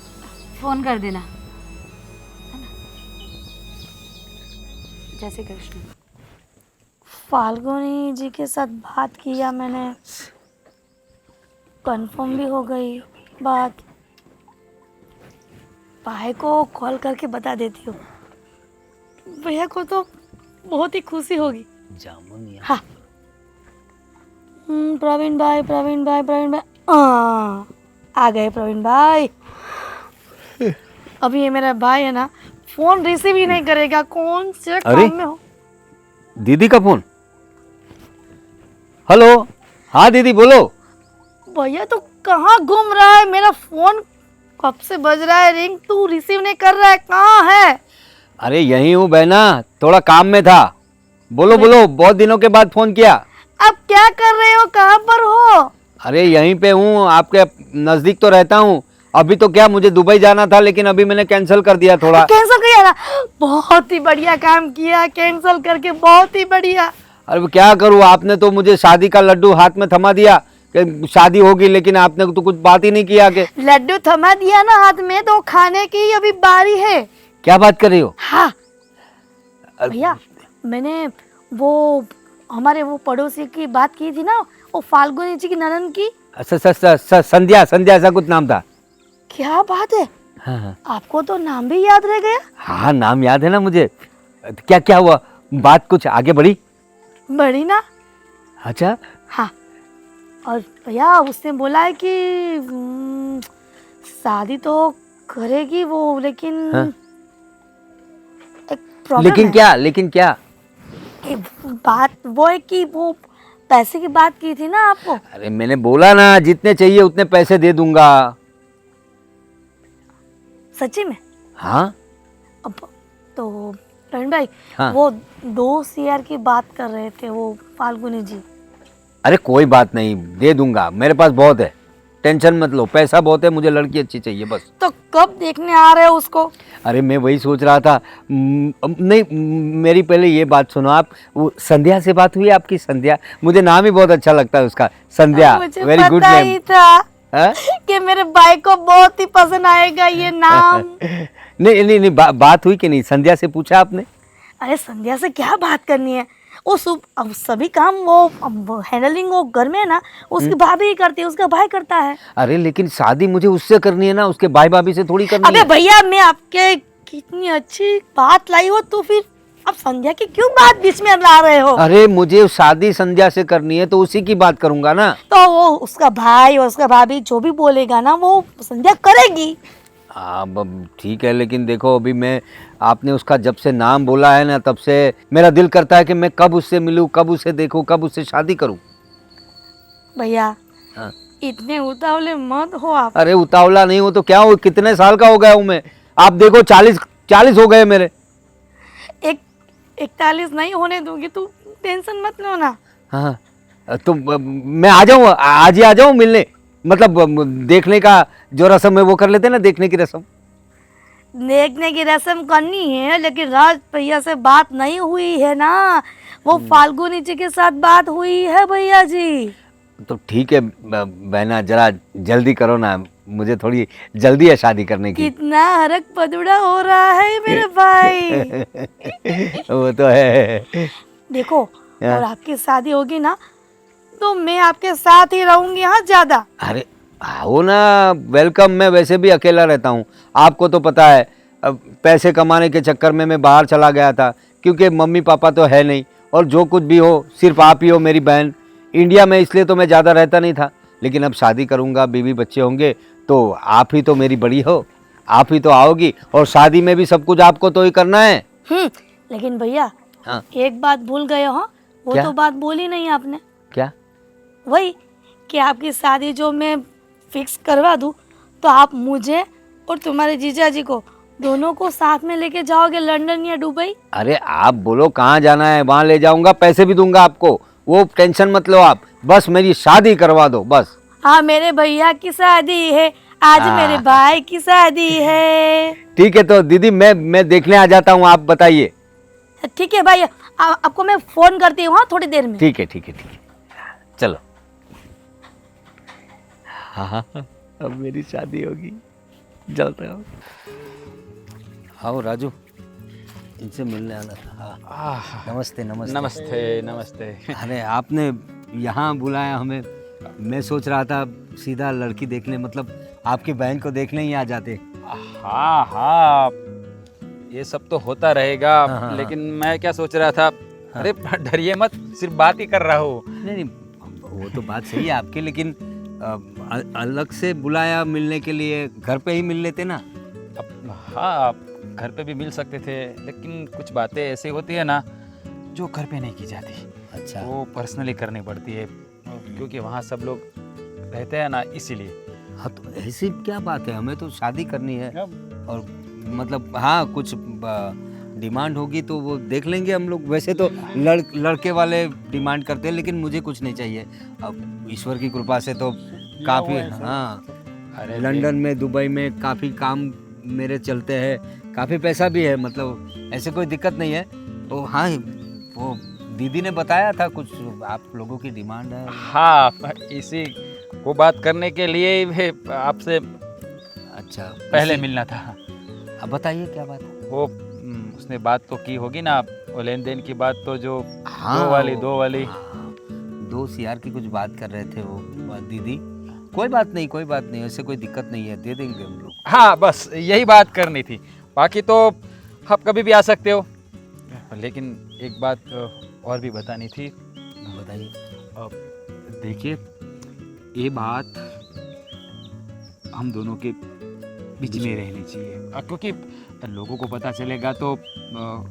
फ़ोन कर देना, है ना? जय श्री कृष्ण। फाल्गुनी जी के साथ बात किया मैंने, कंफर्म भी हो गई बात। भाई को कॉल करके बता देती हूँ, भैया को तो बहुत ही खुशी होगी। हाँ। प्रवीण भाई आ गए प्रवीण भाई। अभी ये मेरा भाई है ना, फोन रिसीव ही नहीं करेगा, कौन से अरे? काम में हो। दीदी का फोन। हेलो, हाँ दीदी बोलो। भैया तो कहाँ घूम रहा है? मेरा फोन कब से बज रहा है, रिंग, तू रिसीव नहीं कर रहा है, कहाँ है? अरे यहीं हूँ बहना, थोड़ा काम में था। बोलो बोलो, बहुत दिनों के बाद फोन किया। आप क्या कर रहे हो, कहाँ पर हो? अरे यहीं पे हूँ, आपके नजदीक तो रहता हूँ। अभी तो क्या, मुझे दुबई जाना था लेकिन अभी मैंने कैंसिल कर दिया थोड़ा। कैंसिल किया ना? बहुत ही बढ़िया काम किया, कैंसिल करके, बहुत ही बढ़िया। अरे क्या करूँ, आपने तो मुझे शादी का लड्डू हाथ में थमा दिया कि शादी होगी, लेकिन आपने तो कुछ बात ही नहीं किया कि। लड्डू थमा दिया ना हाथ में, तो खाने की अभी बारी है। क्या बात कर रही हो? हाँ भैया, मैंने वो हमारे वो पड़ोसी की बात की थी ना, वो फाल्गुनी जी की ननन की। संध्या, संध्या ऐसा कुछ नाम था। क्या बात है, हाँ हाँ आपको तो नाम भी याद रह गया। हाँ, नाम याद है ना मुझे। क्या क्या हुआ, बात कुछ आगे बढ़ी? बड़ी ना। अच्छा। हाँ, और भैया उसने बोला है कि शादी तो करेगी वो, लेकिन हाँ? एक प्रॉब्लम लेकिन है। क्या, लेकिन क्या? एक बात वो है कि वो पैसे की बात की थी ना आपको। अरे मैंने बोला ना, जितने चाहिए उतने पैसे दे दूंगा। सच्ची में? हाँ। अब तो प्रवीण भाई, हाँ। वो 2 CR की बात कर रहे थे वो फाल्गुनी जी। अरे कोई बात नहीं, दे दूंगा, मेरे पास बहुत है, टेंशन मत लो, पैसा बहुत है, मुझे लड़की अच्छी चाहिए बस। तो कब देखने आ रहे हो उसको? अरे मैं वही सोच रहा था। नहीं, मेरी पहले ये बात सुनो आप, वो संध्या से बात हुई आपकी? संध्या, मुझे नाम ही बहुत अच्छा लगता है उसका, संध्या। मुझे वेरी गुड पता नेम। ही था कि मेरे भाई को बहुत ही पसंद आएगा ये नाम। नहीं नहीं नहीं, बात हुई कि नहीं? संध्या से पूछा आपने? अरे संध्या से क्या बात करनी है, वो अब सभी काम वो हैंडलिंग वो घर में है ना, उसकी भाभी ही करती है, उसका भाई करता है। अरे लेकिन शादी मुझे उससे करनी है ना, उसके भाई भाभी से थोड़ी करनी अबे है। भैया, मैं आपके कितनी अच्छी बात लाई हो, तो फिर अब संध्या की क्यों बात बीच में ला रहे हो? अरे मुझे शादी संध्या से करनी है तो उसी की बात करूंगा ना। तो वो उसका भाई और उसका भाभी जो भी बोलेगा ना, वो संध्या करेगी। अब ठीक है, लेकिन देखो अभी मैं, आपने उसका जब से नाम बोला है ना, तब से मेरा दिल करता है कि मैं कब उससे मिलूं, कब उसे देखूं, कब उससे शादी करूं। भैया हाँ। इतने उतावले मत हो आप। अरे उतावला नहीं हो तो क्या हो, कितने साल का हो गया हूं मैं? आप देखो 40 हो गए मेरे। 41 नहीं होने दूंगी, तू टेंशन मत लो ना। हाँ, तो मैं आ जाऊँ, आज ही आ जाऊँ मिलने, मतलब देखने का जो रस्म है वो कर लेते हैं ना, देखने की रस्म। देखने की रस्म करनी है, लेकिन राज भैया से बात नहीं हुई है ना, वो फाल्गुनी जी के साथ बात हुई है भैया जी। तो ठीक है बहना, जरा जल्दी करो ना, मुझे थोड़ी जल्दी है शादी करने की। कितना हरक पदुड़ा हो रहा है मेरे भाई। वो तो है। देखो, हाँ। और आपकी शादी होगी ना, तो मैं आपके साथ ही रहूंगी। हाँ, ज्यादा। अरे आओ ना, वेलकम। मैं वैसे भी अकेला रहता हूँ, आपको तो पता है। अब पैसे कमाने के चक्कर में मैं बाहर चला गया था, क्योंकि मम्मी पापा तो है नहीं, और जो कुछ भी हो सिर्फ आप ही हो, मेरी बहन। इंडिया में इसलिए तो मैं ज़्यादा रहता नहीं था, लेकिन अब शादी करूँगा, बीवी बच्चे होंगे, तो आप ही तो मेरी बड़ी हो, आप ही तो आओगी, और शादी में भी सब कुछ आपको तो ही करना है। लेकिन भैया, हाँ। एक बात भूल गए हो। वो क्या? तो बात बोली नहीं आपने। क्या? वही कि आपकी शादी जो मैं फिक्स करवा दूं, तो आप मुझे और तुम्हारे जीजा जी को दोनों को साथ में लेके जाओगे लंदन या दुबई? अरे आप बोलो कहाँ जाना है, वहाँ ले जाऊँगा, पैसे भी दूंगा आपको, वो टेंशन मत लो आप, बस मेरी शादी करवा दो बस। हाँ, मेरे भैया की शादी है आज, मेरे भाई की शादी है। ठीक है, तो दीदी मैं देखने आ जाता हूँ, आप बताइए। ठीक है भाई, आपको मैं फोन करती हूँ। हाँ, थोड़ी देर में। ठीक है ठीक है ठीक है। चलो। हाँ, अब मेरी शादी होगी, जल्द आओ। आओ राजू, इनसे मिलने आना था। हाँ, नमस्ते नमस्ते। नमस्ते नमस्ते। अरे आपने यहाँ बुलाया हमें, मैं सोच रहा था सीधा लड़की देखने, मतलब आपकी बहन को देखने ही आ जाते। हाँ हाँ, ये सब तो होता रहेगा, हाँ। लेकिन मैं क्या सोच रहा था, अरे डरिए मत, सिर्फ बात ही कर रहा हूँ। नहीं, वो तो बात सही है आपकी, लेकिन अलग से बुलाया मिलने के लिए, घर पे ही मिल लेते ना। हाँ, आप घर पे भी मिल सकते थे, लेकिन कुछ बातें ऐसी होती है ना जो घर पे नहीं की जाती। अच्छा, वो पर्सनली करनी पड़ती है, क्योंकि वहाँ सब लोग रहते हैं ना, इसीलिए। हाँ तो ऐसी क्या बात है, हमें तो शादी करनी है, और मतलब हाँ कुछ डिमांड होगी तो वो देख लेंगे हम लोग। वैसे तो लड़के वाले डिमांड करते हैं, लेकिन मुझे कुछ नहीं चाहिए। अब ईश्वर की कृपा से तो काफ़ी, हाँ अरे लंदन में, दुबई में काफ़ी काम मेरे चलते हैं, काफ़ी पैसा भी है, मतलब ऐसे कोई दिक्कत नहीं है। तो हाँ, वो दीदी ने बताया था कुछ आप लोगों की डिमांड है। हाँ, इसी को बात करने के लिए ही आपसे अच्छा, पहले मिलना था। अब बताइए क्या बात है। वो उसने बात तो की होगी ना, वो लेन देन की बात, तो जो हाँ, दो वाली हाँ, 2 CR की कुछ बात कर रहे थे वो दीदी। कोई बात नहीं, ऐसे कोई दिक्कत नहीं है, दे देंगे हम लोग। हाँ, बस यही बात करनी थी, बाकी तो आप कभी भी आ सकते हो। लेकिन एक बात और भी बतानी थी। बताइए। देखिए, ये बात हम दोनों के बीच में रहनी चाहिए, क्योंकि लोगों को पता चलेगा तो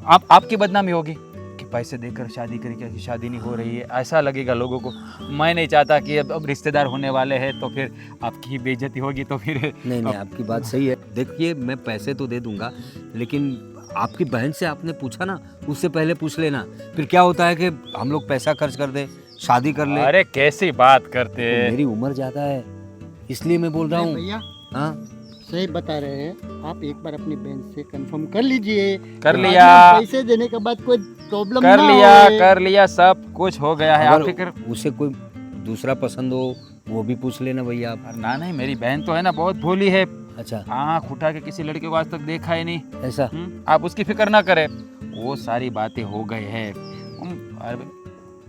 आपकी बदनामी होगी कि पैसे देकर शादी करके शादी नहीं हो रही है, ऐसा लगेगा लोगों को। मैं नहीं चाहता कि अब रिश्तेदार होने वाले हैं तो फिर आपकी ही बेइज्जती होगी, तो फिर नहीं, आपकी बात सही है। देखिए, मैं पैसे तो दे दूंगा, लेकिन आपकी बहन से आपने पूछा ना, उससे पहले पूछ लेना। फिर क्या होता है कि हम लोग पैसा खर्च कर दे, शादी कर ले। अरे कैसी बात करते तो हैं। मेरी उम्र ज़्यादा है, इसलिए मैं बोल रहा हूँ। भैया हाँ, सही बता रहे हैं आप, एक बार अपनी बहन से कंफर्म कर लीजिए। कर बाद लिया। में पैसे देने के बाद कोई प्रॉब्लम ना होए। कर लिया, सब कुछ हो गया है। आप अगर फिक्र उसे कोई दूसरा पसंद हो वो भी पूछ लेना भैया आप। ना, नहीं, मेरी बहन तो है ना, बहुत भोली है, अच्छा, आँख उठा के किसी लड़के को आज तक देखा ही नहीं। ऐसा। आप उसकी फिक्र ना करें, वो सारी बातें हो गई है।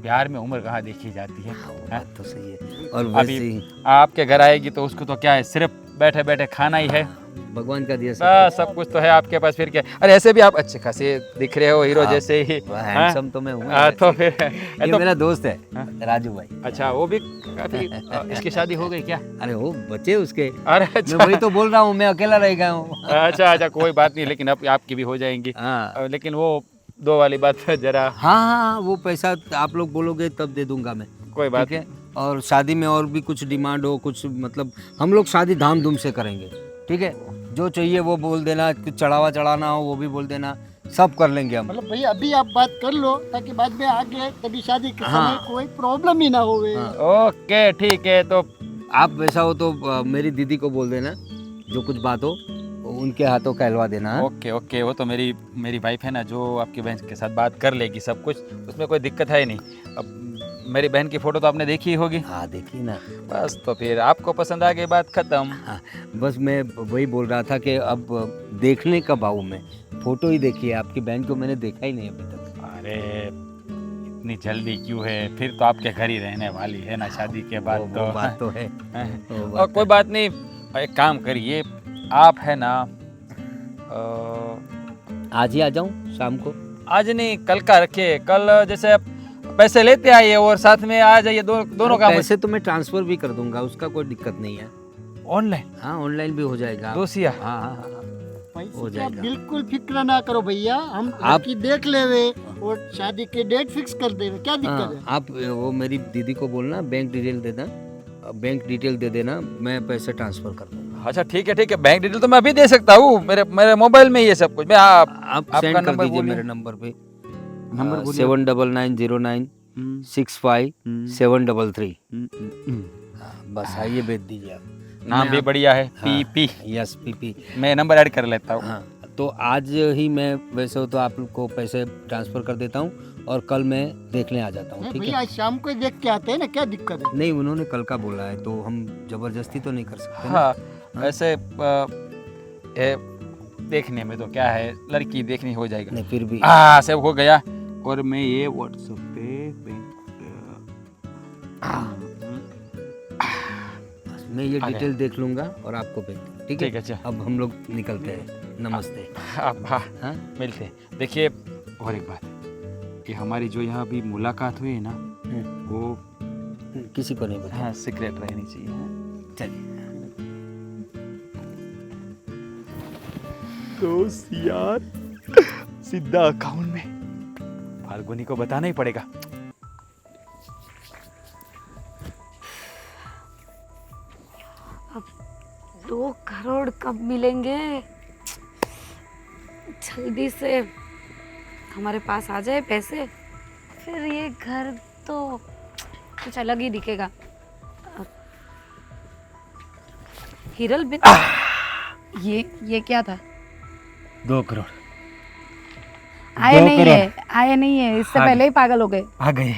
प्यार में उम्र कहाँ देखी जाती है। बात तो सही है। और अभी वैसे ही आपके घर आएगी तो उसको तो क्या है, सिर्फ बैठे बैठे खाना ही है। भगवान का दिया सब कुछ तो है आपके पास, फिर क्या। अरे ऐसे भी आप अच्छे खासे दिख रहे हो, हीरो हाँ, जैसे ही। हैंडसम तो मैं हूँ। तो फिर ये तो, मेरा दोस्त है, हाँ? राजू भाई। अच्छा, वो भी काफी इसकी शादी हो गई क्या? अरे वो बच्चे उसके, अरे मैं अच्छा, वही तो बोल रहा हूँ, मैं अकेला रह गया हूँ। अच्छा, कोई बात नहीं, लेकिन अब आपकी भी हो जाएंगी। हाँ लेकिन वो 2 वाली बात जरा, हाँ, वो पैसा आप लोग बोलोगे तब दे दूंगा मैं। कोई बात ठीक है। और शादी में और भी कुछ डिमांड हो, कुछ मतलब हम लोग शादी धाम-धूम से करेंगे, ठीक है। जो चाहिए वो बोल देना, कुछ चढ़ावा चढ़ाना हो वो भी बोल देना, सब कर लेंगे हम। मतलब भैया अभी आप बात कर लो, ताकि बाद में आगे कभी शादी के हाँ। समय कोई प्रॉब्लम ही ना होवे। हाँ। ओके ठीक है। तो आप वैसा हो तो मेरी दीदी को बोल देना, जो कुछ बात हो उनके हाथों कहलवा देना। हाँ? ओके ओके, वो तो मेरी वाइफ है ना, जो आपकी बहन के साथ बात कर लेगी सब कुछ, उसमें कोई दिक्कत है नहीं। अब मेरी बहन की फ़ोटो तो आपने देखी ही होगी। हाँ देखी ना। बस तो फिर आपको पसंद आ गई, बात खत्म। हाँ, बस मैं वही बोल रहा था कि अब देखने कब आऊँ मैं, फोटो ही देखी है, आपकी बहन को मैंने देखा ही नहीं अभी तक। अरे इतनी जल्दी क्यों है, फिर तो आपके घर ही रहने वाली है ना शादी के बाद। वो बात तो है। और कोई बात नहीं, एक काम करिए, आप है ना आज ही आ जाऊँ शाम को? आज नहीं, कल का रखिए। कल जैसे आप पैसे लेते आइए और साथ में आ जाइए, दोनों काम। पैसे तो मैं ट्रांसफर भी कर दूंगा, उसका कोई दिक्कत नहीं है। ऑनलाइन? हाँ ऑनलाइन भी हो जाएगा। दोसिया? हाँ हाँ हाँ, पैसे हो का जाएगा। बिल्कुल फिक्र ना करो भैया, हम आप- लड़की देख लेवे और शादी की डेट फिक्स कर देवे, क्या दिक्कत हाँ, है? आप वो मेरी दीदी को बोलना, बैंक डिटेल दे देना, मैं पैसे ट्रांसफर कर दूंगा। अच्छा ठीक है ठीक है, बैंक डिटेल तो मैं अभी दे सकता हूँ, मेरे मोबाइल में ही है सब कुछ। मैं आप आपका सेंड कर नंबर दीजिए बोलिए। मेरे नंबर पे। नंबर बोलिए। 7990965733। बस आइए भेज दीजिए आप। नाम मैं भी आप- बढ़िया है, हाँ, पी। Yes PP. मैं नंबर ऐड कर लेता हूँ। हाँ तो तो आज ही मैं वैसे हो तो आपको पैसे ट्रांसफ़र कर देता हूँ और कल मैं देखने आ जाता हूँ, ठीक भैया है? आज शाम को ही देख के आते हैं ना, क्या दिक्कत है? नहीं, उन्होंने कल का बोला है तो हम ज़बरदस्ती तो नहीं कर सकते ना। हाँ वैसे देखने में तो क्या है, लड़की देखनी हो जाएगा। नहीं फिर भी हाँ सब हो गया। और मैं ये व्हाट्सएप पे मैं ये आ गया। डिटेल देख लूँगा और आपको भेज दूँ, ठीक है? ठीक है, अच्छा। अब हम लोग निकलते हैं, नमस्ते। अब हाँ हाँ मिलते हैं। देखिए और एक बात, कि हमारी जो यहाँ अभी मुलाकात हुई है ना, वो किसी को नहीं बता। हाँ सीक्रेट रहनी चाहिए। हाँ। चलिए। दोस्त यार सीधा अकाउंट में, फाल्गुनी को बताना ही पड़ेगा। अब 2 करोड़ कब मिलेंगे? जल्दी से हमारे पास आ जाए पैसे, फिर ये घर तो कुछ अलग ही दिखेगा। अब हिरल बिन ये क्या था? 2 करोड़ आए 2 नहीं करोड़। है, आए नहीं है, इससे हाँ। पहले ही पागल हो गए। आ गए,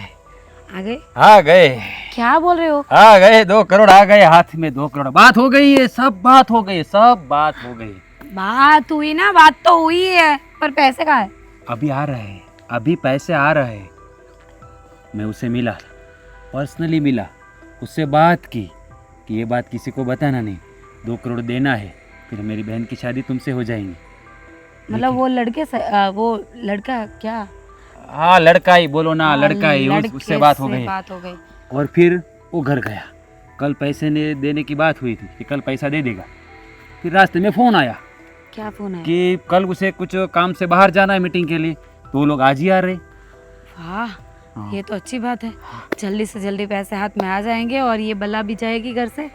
आ गए? आ गए, क्या बोल रहे हो? आ गए। 2 करोड़ आ गए हाथ में। 2 करोड़ बात हो गई है, सब बात हो गई, सब बात हो गई। बात हुई ना, बात तो हुई है, पर पैसे कहाँ है? अभी आ रहे हैं, अभी पैसे आ रहे हैं। मैं उसे मिला, पर्सनली मिला, उससे बात की कि ये बात किसी को बताना नहीं, 2 करोड़ देना है, फिर मेरी बहन की शादी तुमसे हो जाएगी। मतलब वो लड़के से वो लड़का क्या? हाँ लड़का ही बोलो ना, हाँ, लड़का ही, लड़के उससे बात हो से गई। बात हो गई। और फिर वो घर गया। कल पैसे देने की बात हुई थी कि कल पैसा दे देगा। फिर रास्ते में फ़ोन आया क्या फोन है? कि कल उसे कुछ काम से बाहर जाना है मीटिंग के लिए, तो वो लोग आज ही आ रहे। वाह, हाँ। ये तो अच्छी बात है। जल्दी से जल्दी पैसे हाथ में आ जाएंगे और ये बला भी जाएगी घर से,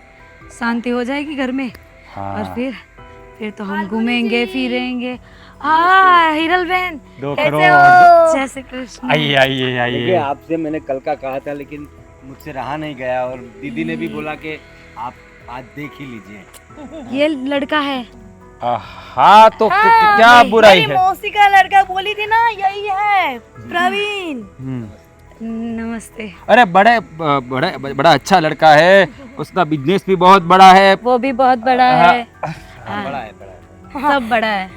शांति हो जाएगी घर में। और फिर तो हम घूमेंगे फिरेंगे। हाँ हिरल बहन, 2 कैसे करोड़। हो? जय श्री कृष्ण। आइए आइए देखिए आइए। आपसे मैंने कल का कहा था लेकिन मुझसे रहा नहीं गया और दीदी ने भी बोला कि आप आज देख ही लीजिए। ये लड़का है। हाँ तो क्या बुराई है? मौसी का लड़का बोली थी ना, यही है प्रवीण। नमस्ते। अरे बड़ा अच्छा लड़का है, उसका बिजनेस भी बहुत बड़ा है। वो भी बहुत बड़ा है। बड़ा है, बड़ा है। सब बड़ा है।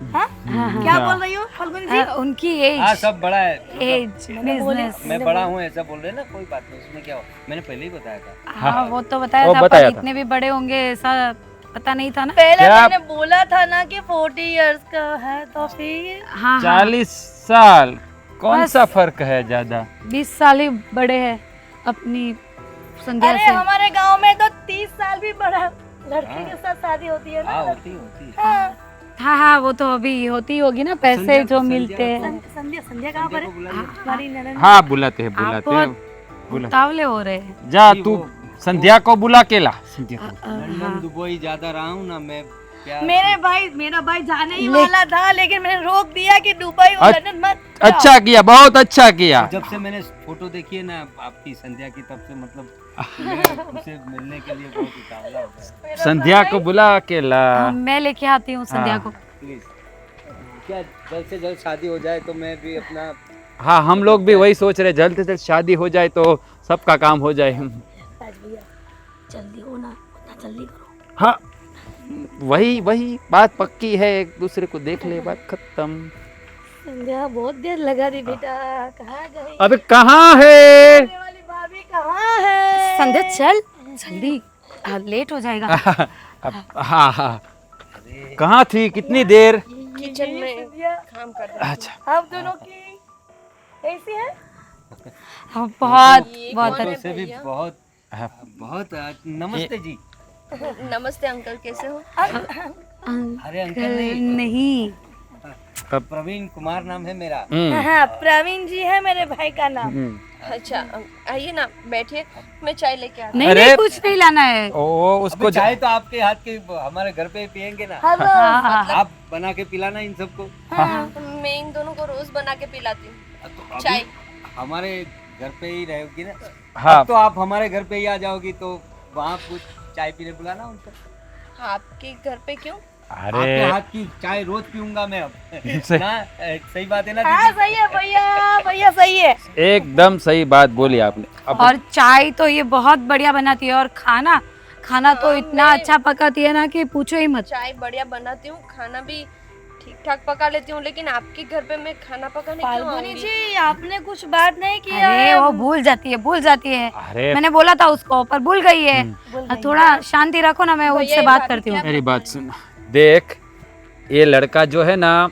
क्या बोल रही हो फाल्गुनी जी? उनकी हाँ एज सब बड़ा है। एज बिजनेस। मैं बड़ा हूँ ऐसा बोल रहे हैं ना, कोई बात नहीं, उसमें क्या हो, मैंने पहले ही बताया था। हाँ वो तो बताया वो था, बताया पर था। इतने भी बड़े होंगे ऐसा पता नहीं था ना। पहले क्या? मैंने बोला था ना कि 40 इयर्स का है, तो फिर हाँ हाँ 40 साल कौन बस। सा फर्क है ज्यादा? 20 साल ही बड़े हैं अपनी संध्या अरे से। हमारे गांव में तो 30 साल भी बड़ा लड़की के साथ शादी होती है ना। हाँ होती है। हाँ। हाँ हाँ वो तो अभी होती होगी ना, पैसे संध्या- जो संध्या मिलते हैं। संध्या संध्या कहाँ पर है? हमारी ननद। हाँ बुलाते हैं आप बुलाते बहुत हैं। बुला उतावले हो रहे हैं। जा तू संध्या को बुला के ला। संध्या को। लंदन दुबई ज्यादा रहा हूँ ना मैं, क्या मेरा भाई जाने ही वाला था, लेकिन मैंने रोक दिया कि दुबई और लंदन मत जाओ। अच्छा किया, बहुत अच्छा किया। जब से मैंने फोटो देखी है ना आपकी संध्या की, तब से मतलब मैं उसे मिलने के लिए बहुत उतावला होता है। संध्या को बुला के ला। मैं लेके आती हूँ संध्या को। प्लीज क्या जल्द से जल्द शादी हो जाए तो मैं भी अपना। हाँ हम लोग भी वही सोच रहे, जल्द से जल्द शादी हो जाए तो सबका काम हो जाए। जल्दी हो ना, उतना जल्दी करो। हाँ वही बात पक्की है, एक दूसरे को देख ले, बात खत्म। संध्या बहुत देर लगा दी बेटा, कहाँ गई? अबे कहाँ है? आने वाली भाभी कहाँ है? संध्या चल जल्दी, लेट हो जाएगा। हाँ हाँ कहाँ थी, कितनी देर? किचन में काम कर रहे अच्छा आप दोनों की ऐसी है? हाँ, बहुत ये बहुत कौन है? से भी भैया? बहुत बहुत नमस्ते जी। हैं। नमस्ते अंकल, कैसे हो? अरे अंकल नहीं, नहीं। प्रवीण कुमार नाम है मेरा। हाँ प्रवीण जी है मेरे भाई का नाम। अच्छा आइए ना, बैठिए, मैं चाय लेके आती नहीं अरे- नहीं कुछ नहीं लाना है। ओ उसको अबे चाय तो आपके हाथ की हमारे घर पे ही पियेंगे ना, हेलो। आप बना के पिलाना इन सबको। हूँ। मैं इन दोनों को रोज बना के पिलाती हूँ। तो अभी चाय। हमारे घर पे ही रहेगी ना। हाँ अब तो आप हमारे घर पे ही आ जाओगी तो वहाँ कुछ चाय पीने बुलाना उनको। आपके घर पे क्यों? आपके अरे हाथ की चाय रोज पीऊंगा मैं अब सही- ना सही बात है ना हाँ दीदी? सही है भैया, भैया सही है। एकदम सही बात बोली आपने। अब और चाय तो ये बहुत बढ़िया बनाती है और खाना खाना तो हाँ, इतना मैं- अच्छा पकाती है ना कि पूछो ही मत। चाय बढ़िया बनाती हूँ, खाना भी ठीक ठाक पका लेती हूँ, लेकिन आपके घर पे मैं खाना पकाने क्यों फाल्गुनी आऊंगी? जी आपने कुछ बात नहीं किया अरे है। वो भूल जाती है अरे मैंने बोला था उसको पर भूल गई है। थोड़ा शांति रखो ना, मैं भैया, उससे ये बात भाभी करती हूँ। क्या मेरी बात सुन, देख ये लड़का जो है ना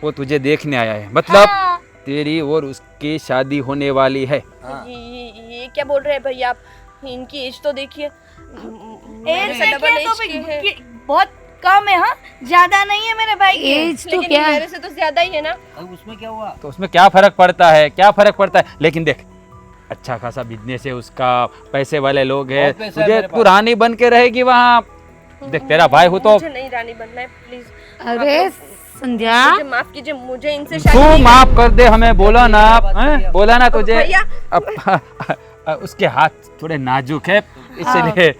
वो तुझे देखने आया है, मतलब हाँ। तेरी और उसकी शादी होने वाली है। हाँ। ये क्या बोल रहे हैं भैया आप? इनकी एज तो देखिए, मेरे एज से डबल देखिए तो एज के हैं, भी बहुत कम है। हाँ ज्यादा नहीं है मेरे भाई की। एज तो लेकिन क्या मेरे से तो ज्यादा ही है ना। अब उसमें क्या हुआ? तो उसमें क्या फर्क पड़ता है, क्या फर्क पड़ता है? लेकिन देख अच्छा खासा बिजनेस है उसका, पैसे वाले लोग हैं, बहुत पैसा है तुझे मेरे तू पास। रानी बन के रहेगी वहाँ। देख तेरा भाई हो तो मुझे नहीं रानी बनना है, प्लीज अरे संध्या मुझे माफ कीजिए, मुझे इनसे शादी तू नहीं माफ कर दे हमें, बोला ना बात हैं? करिए। बोला ना तुझे। भैया। अब उसके हाथ थोड़े नाजुक है इसलिए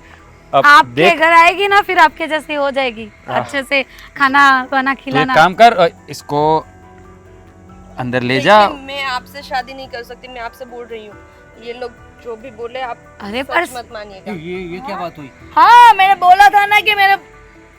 अब आपके देख घर आएगी ना फिर आपके जैसी हो जाएगी, अच्छे से खाना वाना तू एक खिलाना। काम कर, इसको अंदर ले जा। देखिए, मैं आपसे शादी नहीं कर सकती, मैं आपसे बोल रही हूँ। ये लोग जो भी बोले आप अरे सच पर मत मानिएगा। ये क्या बात हुई? हाँ मैंने बोला था ना कि मेरे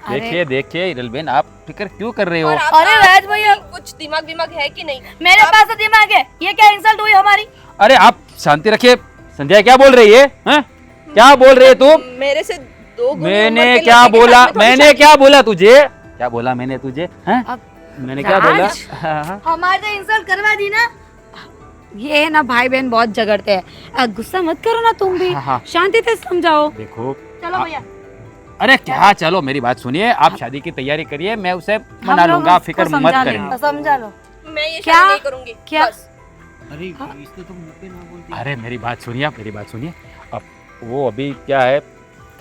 देखिए देखिए हिरलबेन, आप फिक्र क्यों कर रहे हो? और आप अरे राज भैया कुछ दिमाग विमाग है कि नहीं? मेरे पास तो दिमाग है। ये क्या इंसल्ट हुई हमारी? अरे आप शांति रखिए। संध्या क्या बोल रही है, हैं? क्या बोल रही है तू? मेरे से दो गुनी मैंने उम्र के क्या लड़के के बोला, साथ में थोड़ी मैंने शादी- क्या बोला तुझे, क्या बोला मैंने तुझे, हैं? अब मैंने क्या बोला? राज? हाँ, हाँ। हमारे इंसल्ट करवा दी ना। ये है ना भाई बहन बहुत झगड़ते हैं, गुस्सा मत करो ना तुम भी, हाँ, हाँ। शांति से समझाओ। देखो चलो भैया अरे क्या, चलो मेरी बात सुनिए, आप शादी की तैयारी करिए, मैं उसे मना लोग लूंगा, उसको फिक्र मत समझा करें। लेंगे। तो समझा लो। मैं ये क्या? शादी नहीं करूंगी क्या? बस। अरे इसने तो मुंह पे ना बोल दिया। अरे मेरी बात सुनिए, आप मेरी बात सुनिए। अब वो अभी क्या है,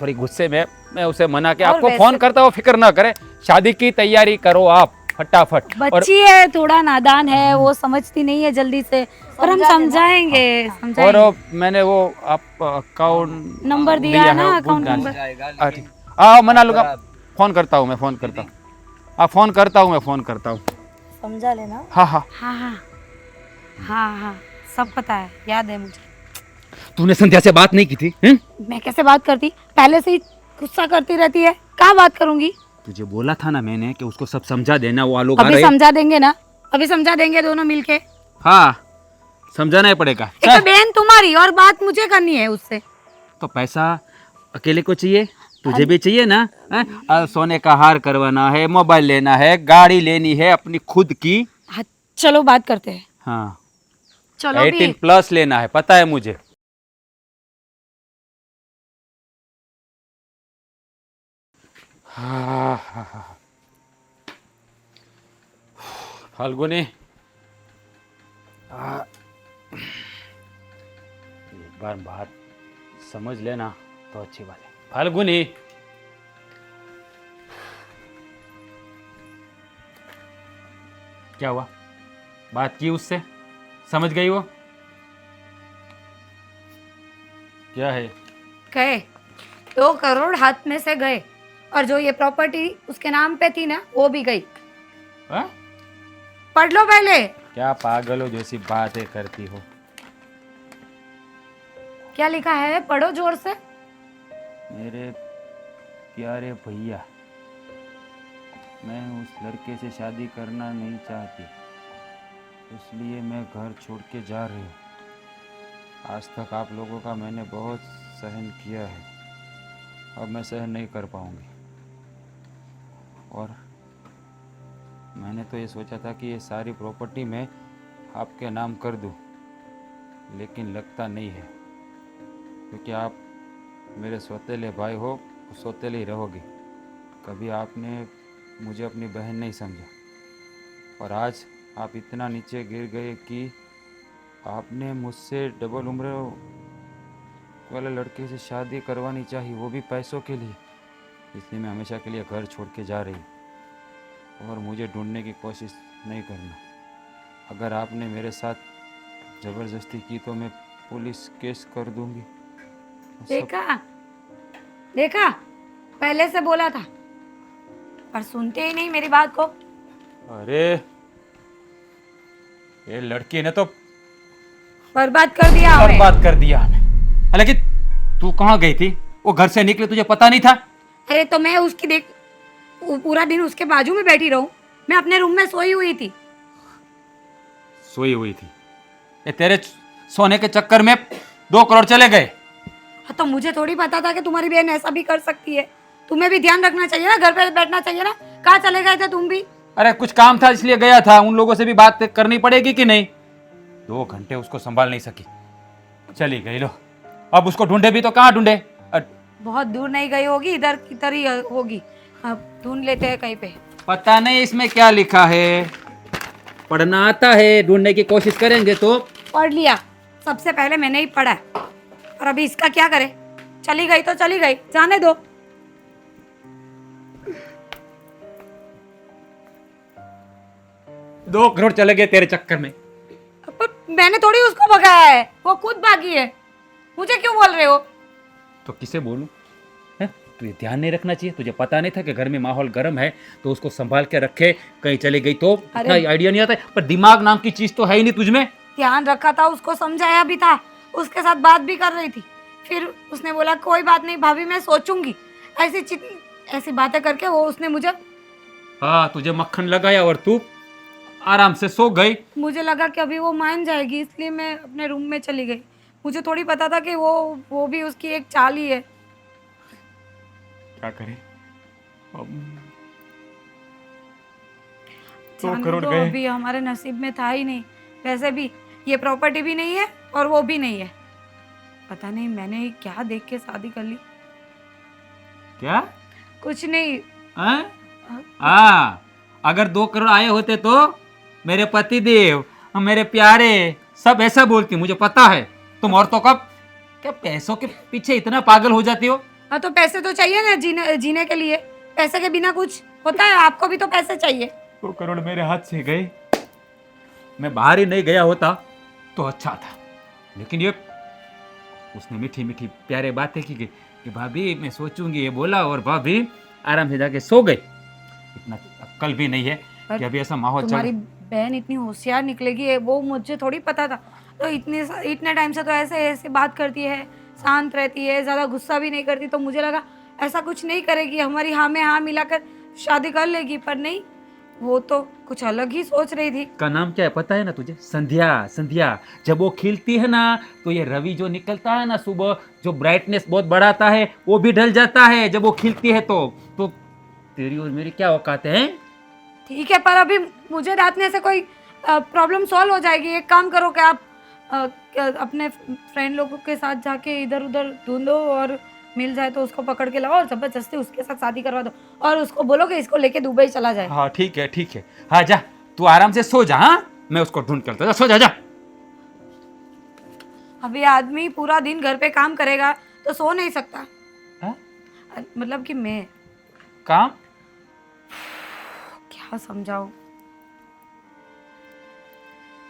थोड़ी गुस्से में, मैं उसे मना के और आपको वैसे- फोन करता हूँ, फिक्र ना करें, शादी की तैयारी करो आप फटाफट। और बच्ची है, थोड़ा नादान है, वो समझती नहीं है जल्दी से, पर हम समझाएंगे और समझाएंगे। मैंने वो आप अकाउंट नंबर दिया है ना, वो अकाउंट भूल नंबर। जाएगा हाँ, लेकिन हाँ मना लूंगा, फोन करता हूँ मैं, फोन करता हूँ, हाँ फोन करता हूँ मैं, फोन करता हूँ। समझा लेना। हाँ हाँ। हाँ हाँ हाँ हाँ सब पता है, याद है मुझे। तूने संध्या से बात नहीं की थी, हैं? मैं कैसे बात करती, पहले से ही गुस्सा करती रहती है, कहाँ बात करूंगी? तुझे बोला था ना मैंने कि उसको सब समझा देना, वो लोग आ अभी रहे। समझा देंगे ना, अभी समझा देंगे दोनों मिलके। हाँ समझाना ही पड़ेगा। एक तो बहन तुम्हारी और बात मुझे करनी है उससे। तो पैसा अकेले को चाहिए, तुझे भी चाहिए ना, हैं? सोने का हार करवाना है, मोबाइल लेना है, गाड़ी लेनी है अपनी खुद की। हाँ, चलो बात करते हैं। हाँ चलो भी 18+ लेना है, पता है मुझे। हाँ, हाँ, हाँ। फाल्गुनी, एक बार बात समझ लेना तो अच्छी बात है। फाल्गुनी, क्या हुआ, बात की उससे, समझ गई वो? क्या है? गए 2 करोड़ हाथ में से गए, और जो ये प्रॉपर्टी उसके नाम पे थी ना वो भी गई। हाँ? पढ़ लो पहले। क्या पागलों जैसी बातें करती हो? क्या लिखा है, पढ़ो जोर से। मेरे प्यारे भैया, मैं उस लड़के से शादी करना नहीं चाहती, इसलिए मैं घर छोड़ के जा रही हूँ। आज तक आप लोगों का मैंने बहुत सहन किया है, अब मैं सहन नहीं कर पाऊँगी। और मैंने तो ये सोचा था कि ये सारी प्रॉपर्टी मैं आपके नाम कर दूँ, लेकिन लगता नहीं है, क्योंकि आप मेरे सौतेले भाई हो, सौतेले ही रहोगे। कभी आपने मुझे अपनी बहन नहीं समझा, और आज आप इतना नीचे गिर गए कि आपने मुझसे डबल उम्र वाले लड़के से शादी करवानी चाहिए, वो भी पैसों के लिए। इसलिए मैं हमेशा के लिए घर छोड़ के जा रही हूँ, और मुझे ढूंढने की कोशिश नहीं करना। अगर आपने मेरे साथ ज़बरदस्ती की तो मैं पुलिस केस कर दूंगी। सब- देखा देखा, पहले से बोला था, पर सुनते ही नहीं मेरी बात को। अरे ये लड़की ने तो बर्बाद कर दिया हमें। बर्बाद कर दिया हमें। हालांकि तू कहाँ गई थी? वो घर से निकले तुझे पता नहीं था? अरे तो मैं उसकी देख पूरा दिन उसके बाजू में बैठी रहूं? मैं अपने रूम में सोई हुई थी। सोई हुई थी? ये तेरे सोने के चक्कर में 2 करोड़ चले गए। हाँ, तो मुझे थोड़ी पता था कि तुम्हारी बहन ऐसा भी कर सकती है। तुम्हें भी ध्यान रखना चाहिए ना, घर पे बैठना चाहिए ना। कहाँ चले गए थे तुम भी? अरे कुछ काम था इसलिए गया था। उन लोगों से भी बात करनी पड़ेगी कि नहीं? 2 घंटे उसको संभाल नहीं सकी, चली गई। लो अब उसको ढूंढे भी तो कहाँ ढूंढे? बहुत दूर नहीं गई होगी, इधर ही होगी। अब ढूंढ लेते हैं कहीं पे। पता नहीं इसमें क्या लिखा है, पढ़ना आता है, ढूंढने की कोशिश करेंगे तो। पढ़ लिया, सबसे पहले मैंने ही पढ़ा है। और अभी इसका क्या करे? चली गई तो चली गई, जाने दो। दो करोड़ चले गए तेरे चक्कर में। पर मैंने थोड़ी उसको भगाया है, वो खुद भागी है। मुझे क्यों बोल रहे हो? तो किसे बोलूं? हैं? तुझे ध्यान नहीं रखना चाहिए? तुझे पता नहीं था कि घर में माहौल गर्म है तो उसको संभाल के रखे, कहीं चली गई तो? इतना आइडिया नहीं आता है। पर दिमाग नाम की चीज तो है ही नहीं तुझमें। ध्यान रखा था, उसको समझाया भी था, उसके साथ बात भी कर रही थी। फिर उसने बोला कोई बात नहीं भाभी, मैं सोचूंगी। ऐसी बातें करके वो उसने मुझे हाँ, तुझे मक्खन लगाया और तू आराम से सो गई। मुझे लगा कि अभी वो मान जाएगी, इसलिए मैं अपने रूम में चली गई। मुझे थोड़ी पता था कि वो भी उसकी एक चाल ही है। क्या करें अब? 2 जाने करोड़ दो, गए। अभी हमारे नसीब में था ही नहीं। वैसे भी ये प्रॉपर्टी भी नहीं है और वो भी नहीं है। पता नहीं मैंने क्या देख के शादी कर ली। क्या? कुछ नहीं। अगर 2 करोड़ आए होते तो मेरे पति देव, मेरे प्यारे, सब ऐसा बोलती। मुझे पता है तुम औरतों का क्या पैसों के पीछे इतना पागल हो जाती हो। हाँ, तो पैसे तो चाहिए ना जीने के लिए। पैसे के बिना कुछ होता है? आपको भी तो पैसे चाहिए। 2 करोड़ मेरे हाथ से गए। मैं बाहर ही नहीं गया होता तो अच्छा था। लेकिन ये उसने मीठी मीठी प्यारे बातें की कि भाभी मैं सोचूंगी, ये बोला और भाभी आराम से जाके सो गई। इतना अक्ल भी नहीं है कि अभी ऐसा माहौल चल। तुम्हारी बहन इतनी होशियार निकलेगी वो मुझे थोड़ी पता था। तो इतने टाइम से तो ऐसे बात करती है, शांत रहती है, ज़्यादा गुस्सा भी नहीं करती। तो मुझे लगा ऐसा कुछ नहीं करेगी, हमारी हाँ में हाँ मिलाकर शादी कर लेगी। पर नहीं, वो तो कुछ अलग ही सोच रही थी। का नाम क्या है पता है ना तुझे? संध्या। संध्या जब वो खिलती है ना तो ये रवि जो निकलता है ना सुबह, जो ब्राइटनेस बहुत बढ़ाता है, वो भी ढल जाता है जब वो खिलती है। तो तेरी और मेरी क्या औकात है? ठीक है, पर अभी मुझे रातने से कोई प्रॉब्लम सॉल्व हो जाएगी। एक काम करो कि आप अपने फ्रेंड लोगों के साथ जाके इधर उधर ढूंढो और मिल जाए तो उसको पकड़ के लाओ और जबरदस्ती उसके साथ शादी करवा दो। और उसको बोलो कि इसको लेके दुबई चला जाए। हाँ ठीक है, ठीक है। हाँ जा, तू आराम से सो जा। हाँ, मैं उसको ढूंढ कर जा, सो जा जा। अभी आदमी पूरा दिन घर पे काम करेगा तो सो नहीं सकता। हाँ? मतलब कि मैं काम क्या समझाऊं?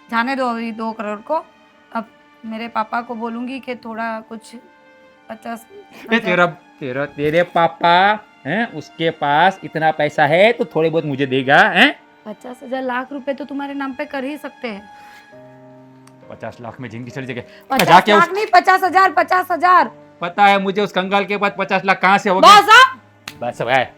जाने दो अभी 2 करोड़ को। अब मेरे पापा को बोलूंगी कि थोड़ा कुछ 50 तेरे पापा हैं, उसके पास इतना पैसा है तो थोड़े बहुत मुझे देगा हैं? 50,000 लाख रुपए तो तुम्हारे नाम पे कर ही सकते हैं। 50 लाख में जिंदगी चली जाएगी। 50 लाख नहीं, 50,000। 50,000 पता है मुझे उस कंगाल के पास 50 लाख कहाँ से हो गए। बस बस अब है।